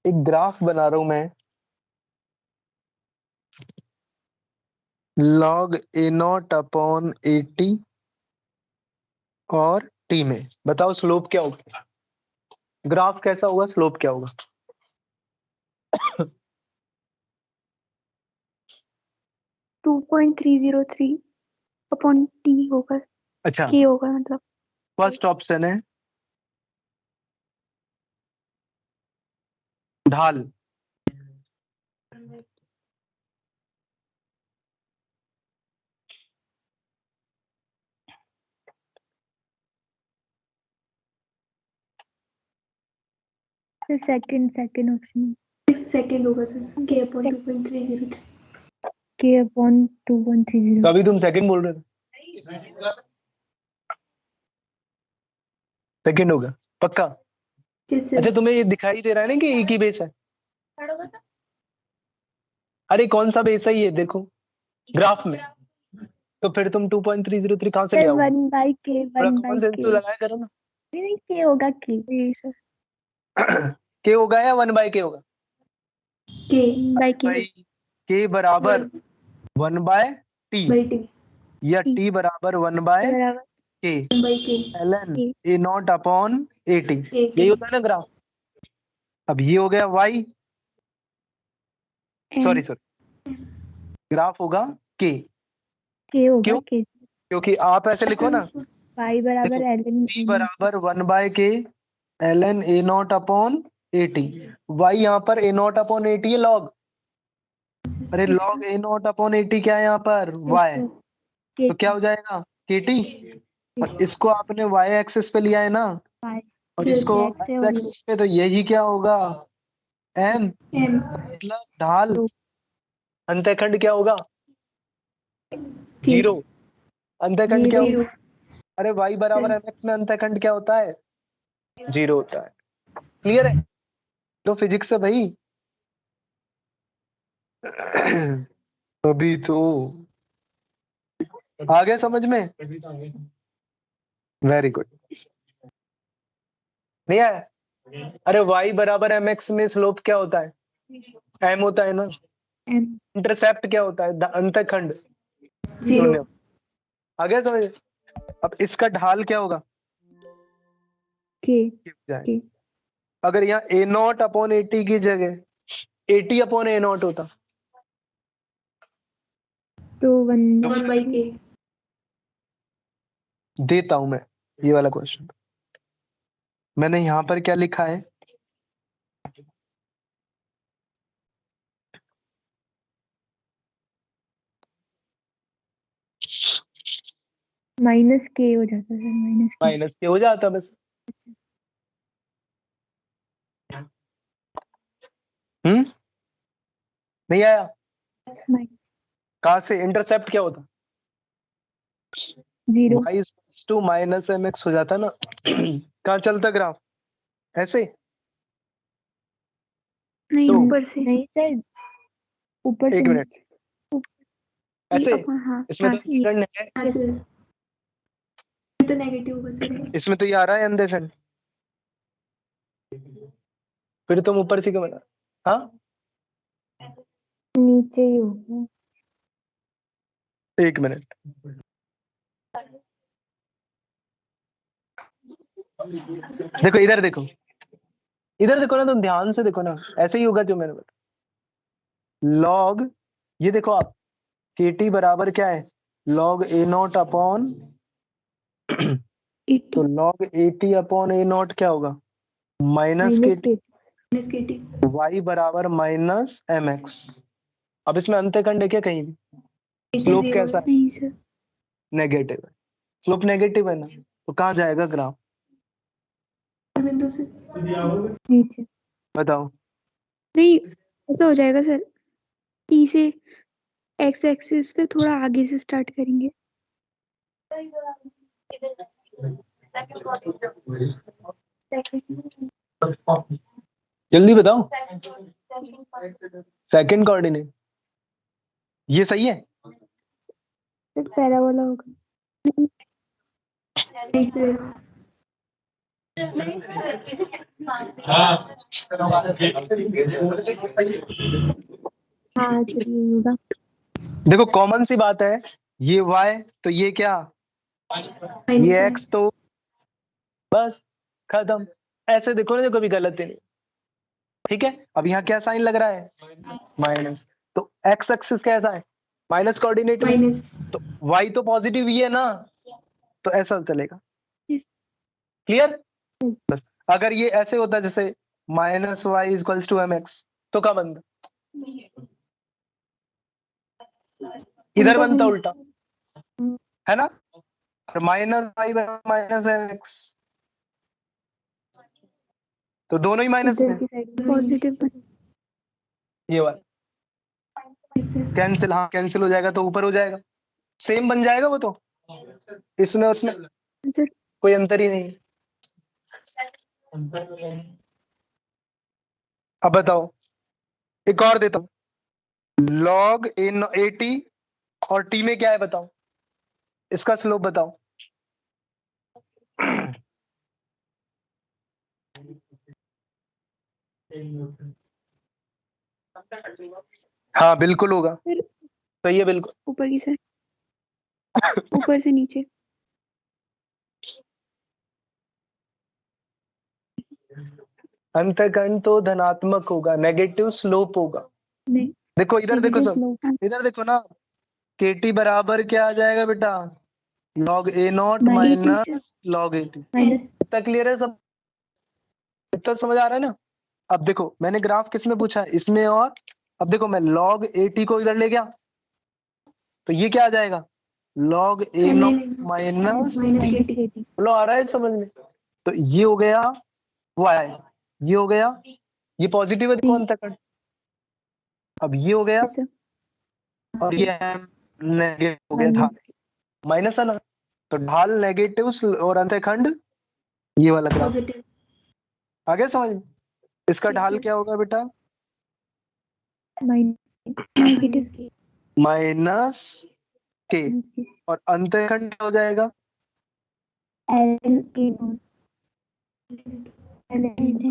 एक ग्राफ बना रहा हूं मैं, log a नॉट अपॉन 80 और t में। बताओ स्लोप क्या होगा? ग्राफ कैसा होगा, स्लोप क्या होगा? 2.303 अपॉन टी होगा, अच्छा, के होगा मतलब। फर्स्ट ऑप्शन है ढाल। सेकंड ऑप्शन सेकंड होगा सर, के अपॉन 2.303। के अपॉन 2.30। तो अभी तुम सेकंड बोल रहे थे, सेकंड होगा पक्का? किस अच्छा, तुम्हें ये दिखाई दे रहा है ना कि एक ही बेस है? अरे कौन सा बेस है ये देखो ग्राफ में। तो फिर तुम 2.303 कहां से ले आओगे? 1/k थोड़ा कॉमन सेंस तो लगाया करो ना। नहीं, के होगा के। जी सर। के होगा या 1/k होगा? के बाई के। भाई के बराबर 1/t बाई टी या t बराबर 1/k बराबर बाई के ln K। a not upon 80। के यही होता है ना ग्राफ। अब ये हो गया y, सॉरी ग्राफ होगा k। के होगा क्यों? के। क्योंकि आप ऐसे लिखो ना, y बराबर ln t बराबर 1/k ln a not upon 80। y यहाँ पर a नॉट अपॉन 80 है लॉग। अरे लॉग a नॉट अपॉन 80 क्या है यहाँ पर? y। तो क्या हो जाएगा? kt। और इसको आपने y एक्सिस पे लिया है ना, और इसको x एक्सिस पे, तो यही क्या होगा? m। एम मतलब ढाल। अंतःखंड क्या होगा? के 0। अंतःखंड क्या जीरो। होगा? अरे y बराबर mx में अंतःखंड क्या होता है? 0 होता है। क्लियर है? तो फिजिक्स है भाई। अभी तो आ गया समझ में? Very good. नहीं आया? अरे y बराबर mx में स्लोप क्या होता है? m होता है ना। m इंटरसेप्ट क्या होता है? अंतःखंड जीरो। शून्य। आ गया समझ? अब इसका ढाल क्या होगा? k जाए। अगर यहाँ a नॉट अपॉन 80 की जगह 80 अपॉन a नॉट होता तो 1 बाई के देता हूं मैं ये वाला क्वेश्चन। मैंने यहां पर क्या लिखा है? माइनस के हो जाता है माइनस के। माइनस के हो जाता बस। नहीं आया? कहां से? इंटरसेप्ट क्या होता? 0 y टू माइनस mx हो जाता ना। कहाँ चलता ग्राफ? ऐसे नहीं तो ऊपर से। नहीं सर, ऊपर से एक नहीं। मिनट ऐसे। हाँ इसमें हाँ तो अंतःखंड है, हाँ सर, ये तो नेगेटिव होगा सर। इसमें तो ये आ रहा है अंतःखंड। फिर तुम ऊपर से क्यों बना? हाँ नीचे ही होगा। एक मिनट। देखो इधर देखो, इधर देखो ना, तुम ध्यान से देखो ना, ऐसे ही होगा जो मैंने बताया। लॉग, ये देखो आप, kt बराबर क्या है? लॉग a नॉट अपॉन, तो लॉग 80 अपॉन a नॉट क्या होगा? Minus minus kt। के। के टी y बराबर माइनस mx। अब इसमें अंतःखंड है क्या कहीं भी? स्लोप कैसा है? नहीं सर। नेगेटिव है। स्लोप नेगेटिव है ना, तो कहाँ जाएगा ग्राफ? बिंदु से नीचे। बताओ। नहीं, ऐसा हो जाएगा सर, टी से एक्स एक्सिस पे थोड़ा आगे से स्टार्ट करेंगे। जल्दी बताओ। सेकंड कोऑर्डिनेट ये सही है। सिर्फ पहला वाला होगा। नहीं सर, हाँ चलिए ये होगा। देखो कॉमन सी बात है, ये y तो ये क्या, माइनस ये है। x तो बस खत्म। ऐसे देखो ना जो कभी गलत ही नहीं। ठीक है, अब यहाँ क्या साइन लग रहा है, माइनस, तो x एक्सिस कैसा है, माइनस कोऑर्डिनेट में, माइनस तो y तो पॉजिटिव ही है ना, तो ऐसा चलेगा। Yes. क्लियर। बस अगर ये ऐसे होता जैसे minus Y equals to M X, तो क्या बनता, इधर बनता उल्टा, है ना, minus Y minus M X, तो दोनों ही माइनस इधर में, की साइड पॉजिटिव बन ये वाला कैंसिल, हाँ कैंसिल हो जाएगा तो ऊपर हो जाएगा, सेम बन जाएगा वो तो, इसमें उसमें सर। कोई अंतर ही नहीं। अब बताओ, एक और देता हूं, लॉग ए टी और टी में क्या है बताओ, इसका स्लोप बताओ। हाँ बिल्कुल होगा, सर सही है बिल्कुल। ऊपर की साइड, ऊपर से नीचे। अंतःखंड तो धनात्मक होगा, नेगेटिव स्लोप होगा। नहीं, देखो इधर देखो सब, स्लोप इधर देखो ना, के टी बराबर क्या आ जाएगा बेटा, log A naught minus minus log A T. Minus इतना क्लियर है सब, इतना समझ आ रहा है ना। अब देखो मैंने ग्राफ किसमें पूछा है, इसमें, और अब देखो मैं लॉग ए टी को इधर ले गया, तो ये क्या आ जाएगा, log A naught minus, minus के टी। बोलो आ रहा है समझ में, तो ये हो गया वाई, ये हो गया, ये पॉजिटिव है देखो अंतःखंड, अब ये हो गया, सर और ये नेगेटिव हो गया ढाल, माइनस है ना, तो ढाल नेगेटिव और अंतःखंड ये वाला ग्राफ। पॉजिटिव आगे समझ में, इसका ठीक ढाल है। क्या होगा बेटा, माइनस के माइनस के, और अंतःखंड क्या हो जाएगा, एल के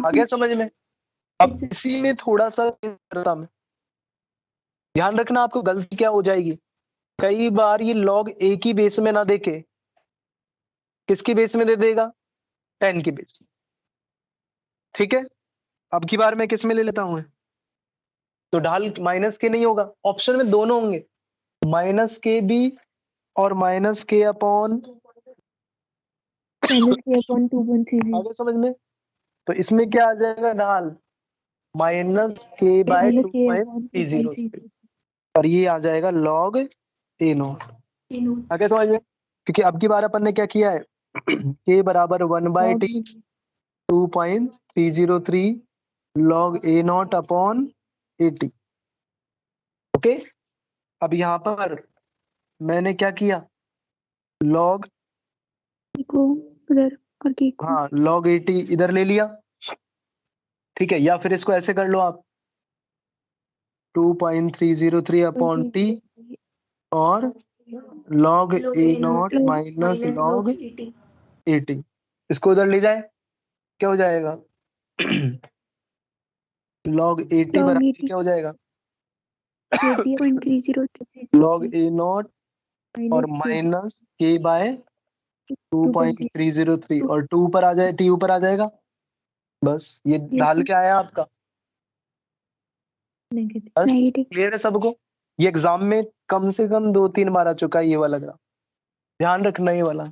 आगे समझ में। अब इसी में थोड़ा सा करता मैं, ध्यान रखना आपको गलती क्या हो जाएगी, कई बार ये लॉग ए की बेस में ना देके किसकी बेस में दे देगा, 10 की बेस। ठीक है, अब की बार मैं किस में ले लेता हूं, तो ढाल माइनस के नहीं होगा, ऑप्शन में दोनों होंगे, माइनस के भी और माइनस के अपॉन, माइनस के अपॉन 2.30 आगे समझ में, तो इसमें क्या आ जाएगा ढाल, माइनस के बाय माइनस टू के पॉइंट अपॉन थ्री जीरो, 2.30 और ये आ जाएगा लॉग ए नॉट। आगे समझ में, क्योंकि अब की बार अपन ने क्या किया है, के बराबर 1/t 2.303 log A naught upon 80। Okay, अब यहाँ पर मैंने क्या किया, लॉग, को उधर और के को हाँ लॉग 80 इधर ले लिया, ठीक है, या फिर इसको ऐसे कर लो आप 2.303 अपॉन टी और log A naught minus log 80, इसको उधर ले जाए, क्या हो जाएगा, लॉग 80 लॉग बराबर 80 क्या हो जाएगा, 80.303 लॉग ए नॉट और माइनस के बाय 2.303 और 2 ऊपर आ जाए, टी ऊपर आ जाएगा, बस ये ढाल क्या आया आपका, बस नेगेटिव। क्लियर है सबको। ये एग्जाम में कम से कम 2-3 बार आ चुका है ये वाला ग्राफ, ध्यान रखना ये वाला,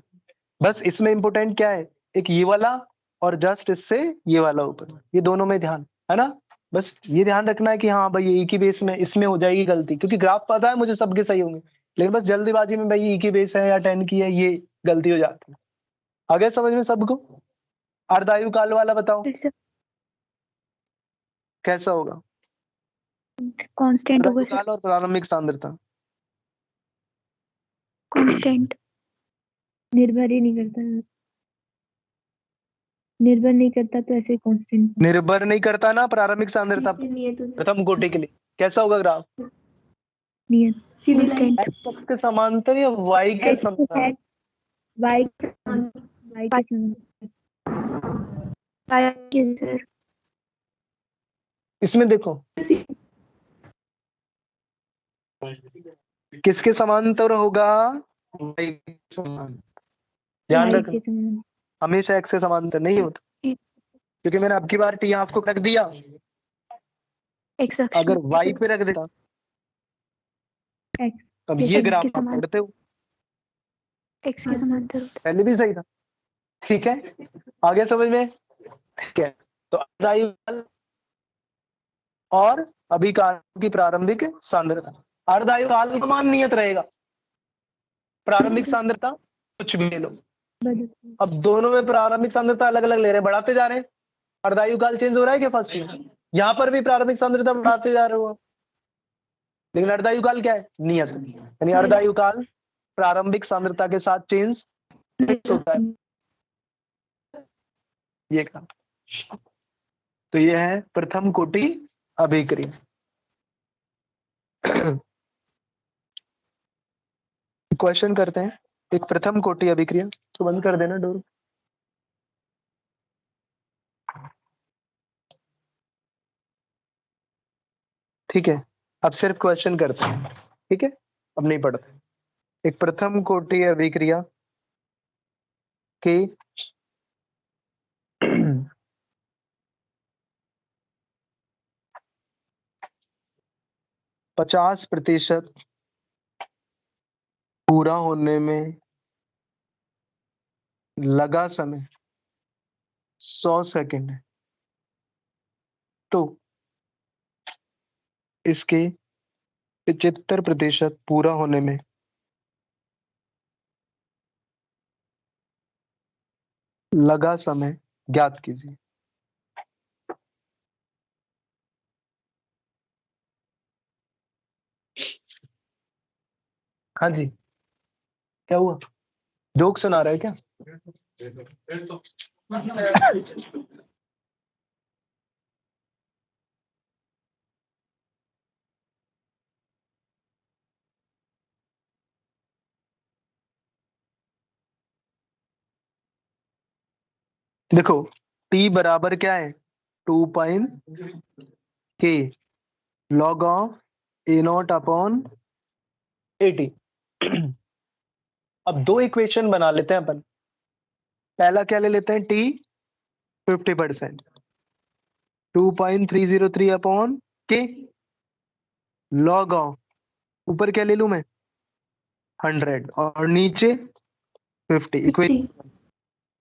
बस इसमें इंपोर्टेंट क्या है, एक ये वाला और जस्ट इससे ये वाला ऊपर, ये दोनों में ध्यान है ना, बस ये ध्यान रखना है कि हाँ भाई ये ई की बेस में, इसमें हो जाएगी गलती, क्योंकि ग्राफ पता है मुझे सबके सही होंगे, लेकिन बस जल्दीबाजी में भाई ई की बेस है या 10 की है, ये गलती हो जाती है। आगे समझ में सबको। अर्धायु काल वाला बताओ सर कैसा होगा, कांस्टेंट होगा सर, अर्धायुकाल और प्रारंभिक सांद्रता। कांस्टेंट। निर्भर ही नहीं करता, निर्भर नहीं करता तो ऐसे कांस्टेंट। निर्भर नहीं करता ना प्रारंभिक सांद्रता इससे नियत हो जाए। प्रथम कोटि के लिए। कैसा होगा ग्राफ? नियत सीधी लाइन कांस्टेंट। एक्स अक्ष के समांतर या वाई के एक्स समांतर? वाई के समांतर। के सर, इसमें देखो किसके समांतर होगा? वाई के समांतर। ध्यान वाई रखना, के समांतर। हमेशा एक्स के समांतर नहीं होता, क्योंकि मैंने अब की बार टी आपको रख दिया, एक्स अक्ष अगर में, वाई पे रख देता एक्स तब एक्स ये के ग्राफ आप समांतर। पढ़ते हो। एक्स के समांतर होता पहले भी सही था, ठीक है, आगे समझ में? ठीक है, तो अर्धायुकाल और अभिकाल की प्रारंभिक सांद्रता। अर्धायुकाल का मान नियत रहेगा, प्रारंभिक सांद्रता कुछ भी ले लो। बदल अब दोनों में प्रारंभिक सांद्रता अलग अलग ले रहे हैं, बढ़ाते जा रहे हैं। अर्धायुकाल चेंज हो रहा है क्या फर्स्ट में? यहाँ पर भी प्रारंभिक सांद्रता बढ़ाते जा रहे हो, लेकिन अर्धायुकाल क्या है? नियत। यानी अर्धायुकाल प्रारंभिक सांद्रता के साथ चेंज होता है, ये काम। तो ये है प्रथम कोटि अभिक्रिया। क्वेश्चन करते हैं, एक प्रथम कोटि अभिक्रिया। तो बंद कर देना डोर। ठीक है, अब सिर्फ क्वेश्चन करते हैं, ठीक है, अब नहीं पढ़ते। एक प्रथम कोटि अभिक्रिया की 50% पूरा होने में लगा समय 100 सेकंड है, तो इसके 75% पूरा होने में लगा समय ज्ञात कीजिए। हाँ जी, क्या हुआ? जोक सुना रहे क्या? देखो t बराबर क्या है? 2.k log of a0 upon 80। अब दो इक्वेशन बना लेते हैं अपन। पहला क्या ले लेते हैं? t 50%, 2.303 upon k log of, ऊपर क्या ले लूं मैं? 100 और नीचे 50। इक्वेशन,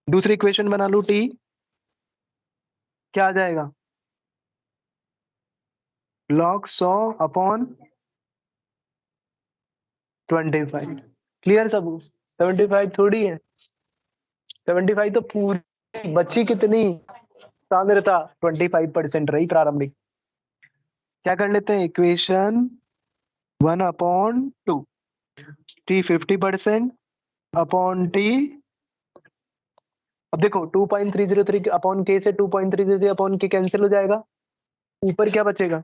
दूसरी इक्वेशन बना लूं, t क्या आ जाएगा? log 100 upon 25। क्लियर सब? 75 थोड़ी है, 75 तो पूरी बची कितनी सांद्रता? 25% रही प्रारंभिक। क्या कर लेते हैं? Equation 1/2 t 50% upon t। अब देखो 2.303 अपॉन k से 2.303 अपॉन k कैंसिल हो जाएगा, ऊपर क्या बचेगा?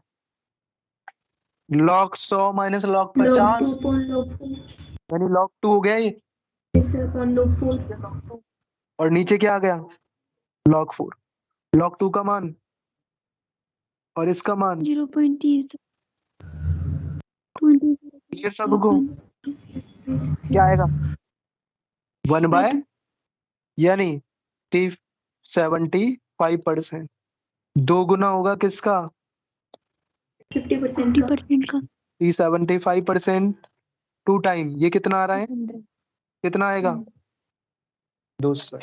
log 100 माइनस log 50, यानी log 2 हो गया ये, और नीचे क्या आ गया? log 4। log 2 का मान और इसका मान 0.30। क्लियर सबको? क्या आएगा? 1/, यानी t 75%। दो गुना होगा किसका? 50% का। 50% का। t 75% 2 टाइम, ये कितना आ रहा है? 100। कितना आएगा? 200।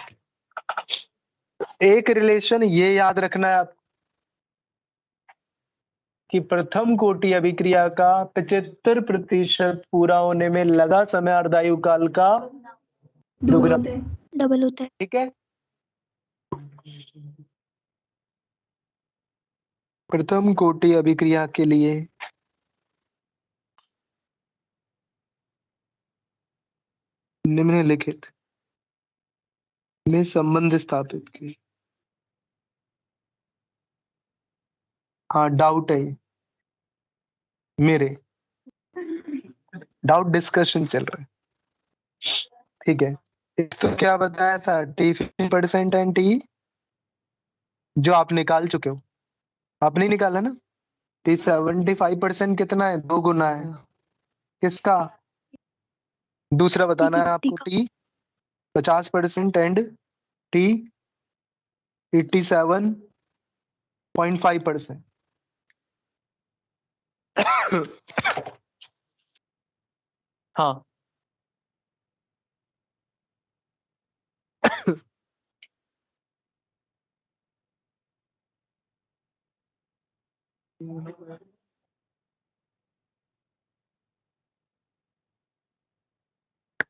एक रिलेशन ये याद रखना है आप, कि प्रथम कोटि अभिक्रिया का 75% पूरा होने में लगा समय अर्धायुकाल का दुगना, डबल होता है। ठीक है। प्रथम कोटि अभिक्रिया के लिए निम्नलिखित में संबंध स्थापित की। हाँ डाउट है ये, मेरे डाउट डिस्कशन चल रहा है। ठीक है, एक तो क्या बताया था टी 15% एंड टी जो आप निकाल चुके हो, आपने निकाला ना। टी 75% कितना है, 2 गुना है किसका, दूसरा बताना है आपको टी 50% एंड टी 87.5%। हाँ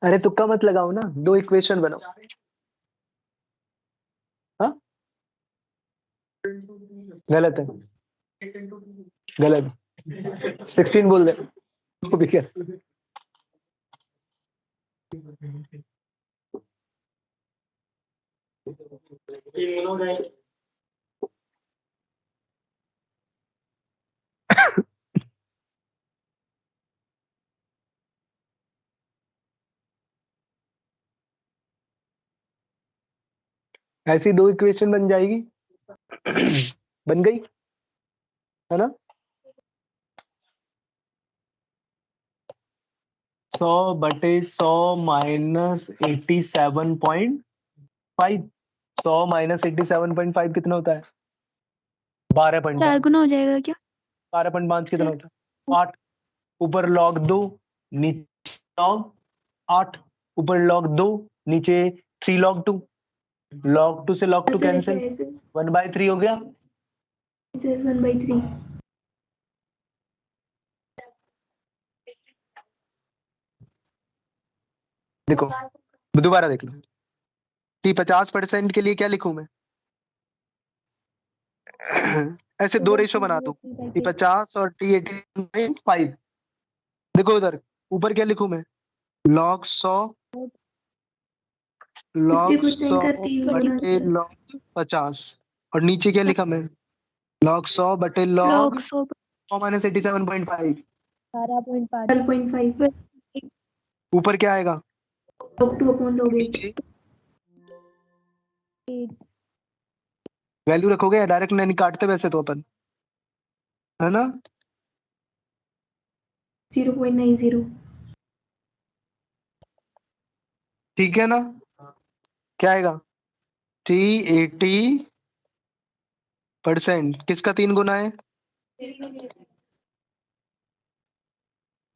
अरे तुक्का मत लगाओ ना, 2 इक्वेशन बनाओ। हाँ गलत है, गलत 16 बोल दे वो भी क्या। ऐसी 2 इक्वेशन बन जाएगी। बन गई है ना। 100/100 माइनस 87.5। 100 माइनस 87.5 कितना होता है, 12.5। 4 गुना हो जाएगा क्या 12.5 कितना सर? होता है, 8। ऊपर log 2 नीचे log 8, ऊपर log 2 नीचे 3 log 2, log 2 से log 2 सर ऐसे कैंसिल, है सर 1/3 हो गया। सर 1/3 देखो दोबारा देख लो, टी 50% के लिए क्या लिखूं मैं। ऐसे 2 रेशो बना दूं, टी 50 और टी 18.5। देखो उधर ऊपर क्या लिखूं मैं, log 100 log 50% 100 का 3 गुना बटे सर log 50, और नीचे क्या लिखा मैं, log 100 बटे log log 100 माइनस 87.5। 12.5 ऊपर क्या आएगा, log 2 upon log 8 नीचे वैल्यू रखोगे या डायरेक्ट नहीं काटते वैसे तो अपन, है ना। 0.90 ठीक है ना, क्या आएगा, टी 80% किसका 3 गुना है,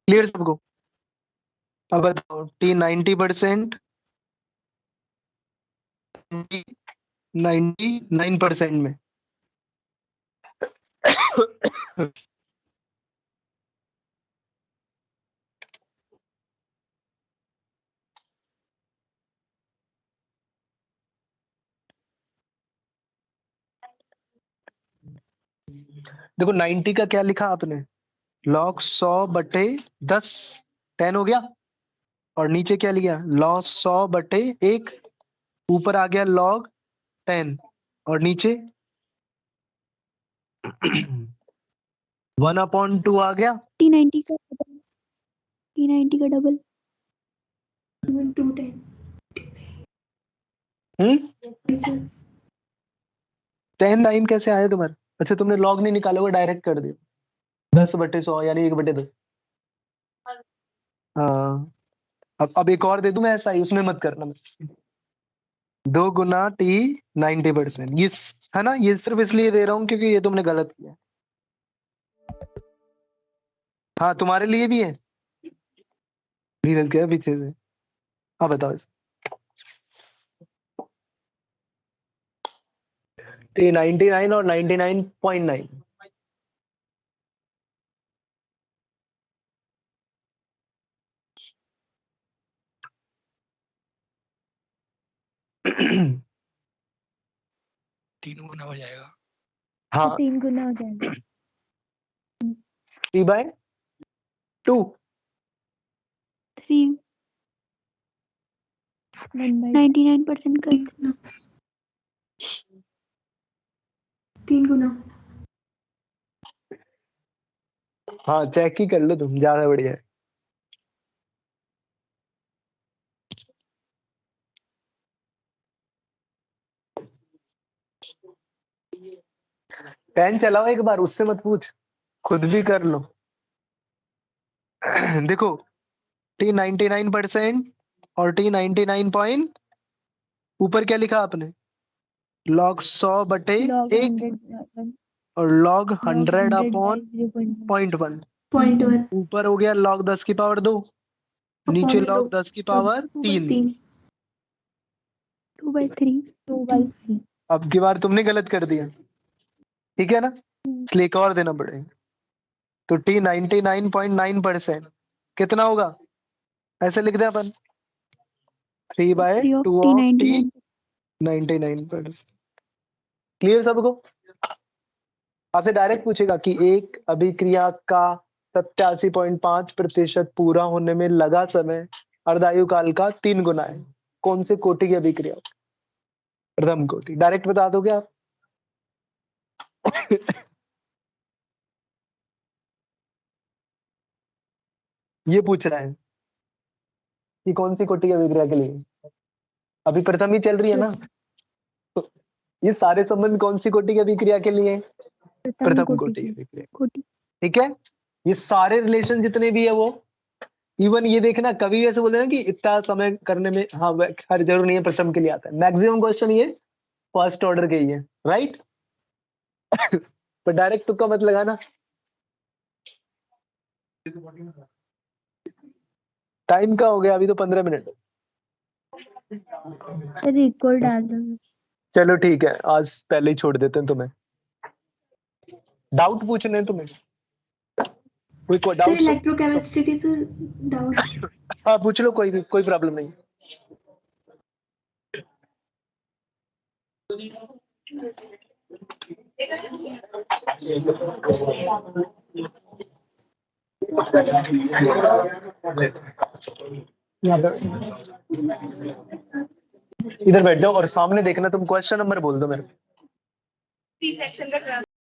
क्लियर सबको। अब बताओ टी 90% 99% में। देखो 90 का क्या लिखा आपने, log 100 बटे 10, 10 हो गया, और नीचे क्या लिया, log 100 बटे 1, ऊपर आ गया log 10, और नीचे 1/2 आ गया। T90 का डबल T90 का डबल 210 सर 10 9 कैसे आया तुम्हारे, अच्छा तुमने log नहीं निकाला होगा, डायरेक्ट कर दिया 10/100 यानी 1/10। हाँ अब एक और दे दूं मैं ऐसा ही, उसमें मत करना, 2 गुना टी 90%, ये है ना, ये सिर्फ इसलिए दे रहा हूँ क्योंकि ये तुमने गलत किया। हाँ तुम्हारे लिए भी है, धीरज क्या पीछे से। हाँ बताओ इस टी 99 और 99.9। तीन गुना हो जाएगा तो हाँ 3 गुना हो जाएगा। 3/2 3 1/3 99% कर 3 गुना। हाँ चेक ही कर लो तुम, ज्यादा बढ़िया है। पेन चलाओ एक बार, उससे मत पूछ, खुद भी कर लो। देखो T99% और T99 पॉइंट, ऊपर क्या लिखा आपने, log 100/1 log 100 और log 100 by अपॉन 0.1 0.1। 0.1 ऊपर हो गया log 10 की पावर 2, नीचे अपॉन log 10 की पावर 3। 3। 2/3 2/3। अब की बार तुमने गलत कर दिया, ठीक है ना, इसलिए एक और देना पड़ेगा। तो T99.9% कितना होगा, ऐसे लिख दे अपन, 3/2 3 of of T99। T99%। Clear सबको। आपसे डायरेक्ट पूछेगा कि एक अभिक्रिया का 87.5% पूरा होने में लगा समय अर्धायु काल का 3 गुना है। कौन से कोटि की अभिक्रिया, प्रथम कोटि। डायरेक्ट बता दोगे आप। ये पूछ रहा है कि कौन सी कोटि की अभिक्रिया के लिए, अभी प्रथम ही चल रही है ना, तो ये सारे संबंध कौन सी कोटि की अभिक्रिया के लिए, प्रथम कोटि कोटि की की। अभिक्रिया। कोटि। ठीक है, ये सारे रिलेशन जितने भी है वो, इवन ये देखना कभी ऐसे बोलते हैं ना कि इतना समय करने में, हाँ हर जरूर नहीं है प्रथम के लिए आता है, मैक्सिमम क्वेश्चन ये फर्स्ट ऑर्डर के ही है, राइट। पर डायरेक्ट तुक्का मत लगाना। टाइम का हो गया, अभी तो 15 मिनट। सर इक्वल डाल दो। चलो ठीक है, आज पहले ही छोड़ देते हैं तुम्हें। डाउट पूछने हैं तुम्हें, कोई सर डाउट। इलेक्ट्रोकेमिस्ट्री की सर डाउट। हाँ पूछ लो, कोई प्रॉब्लम नहीं। इधर बैठ जाओ और सामने देखना, तुम क्वेश्चन नंबर बोल दो मेरे को।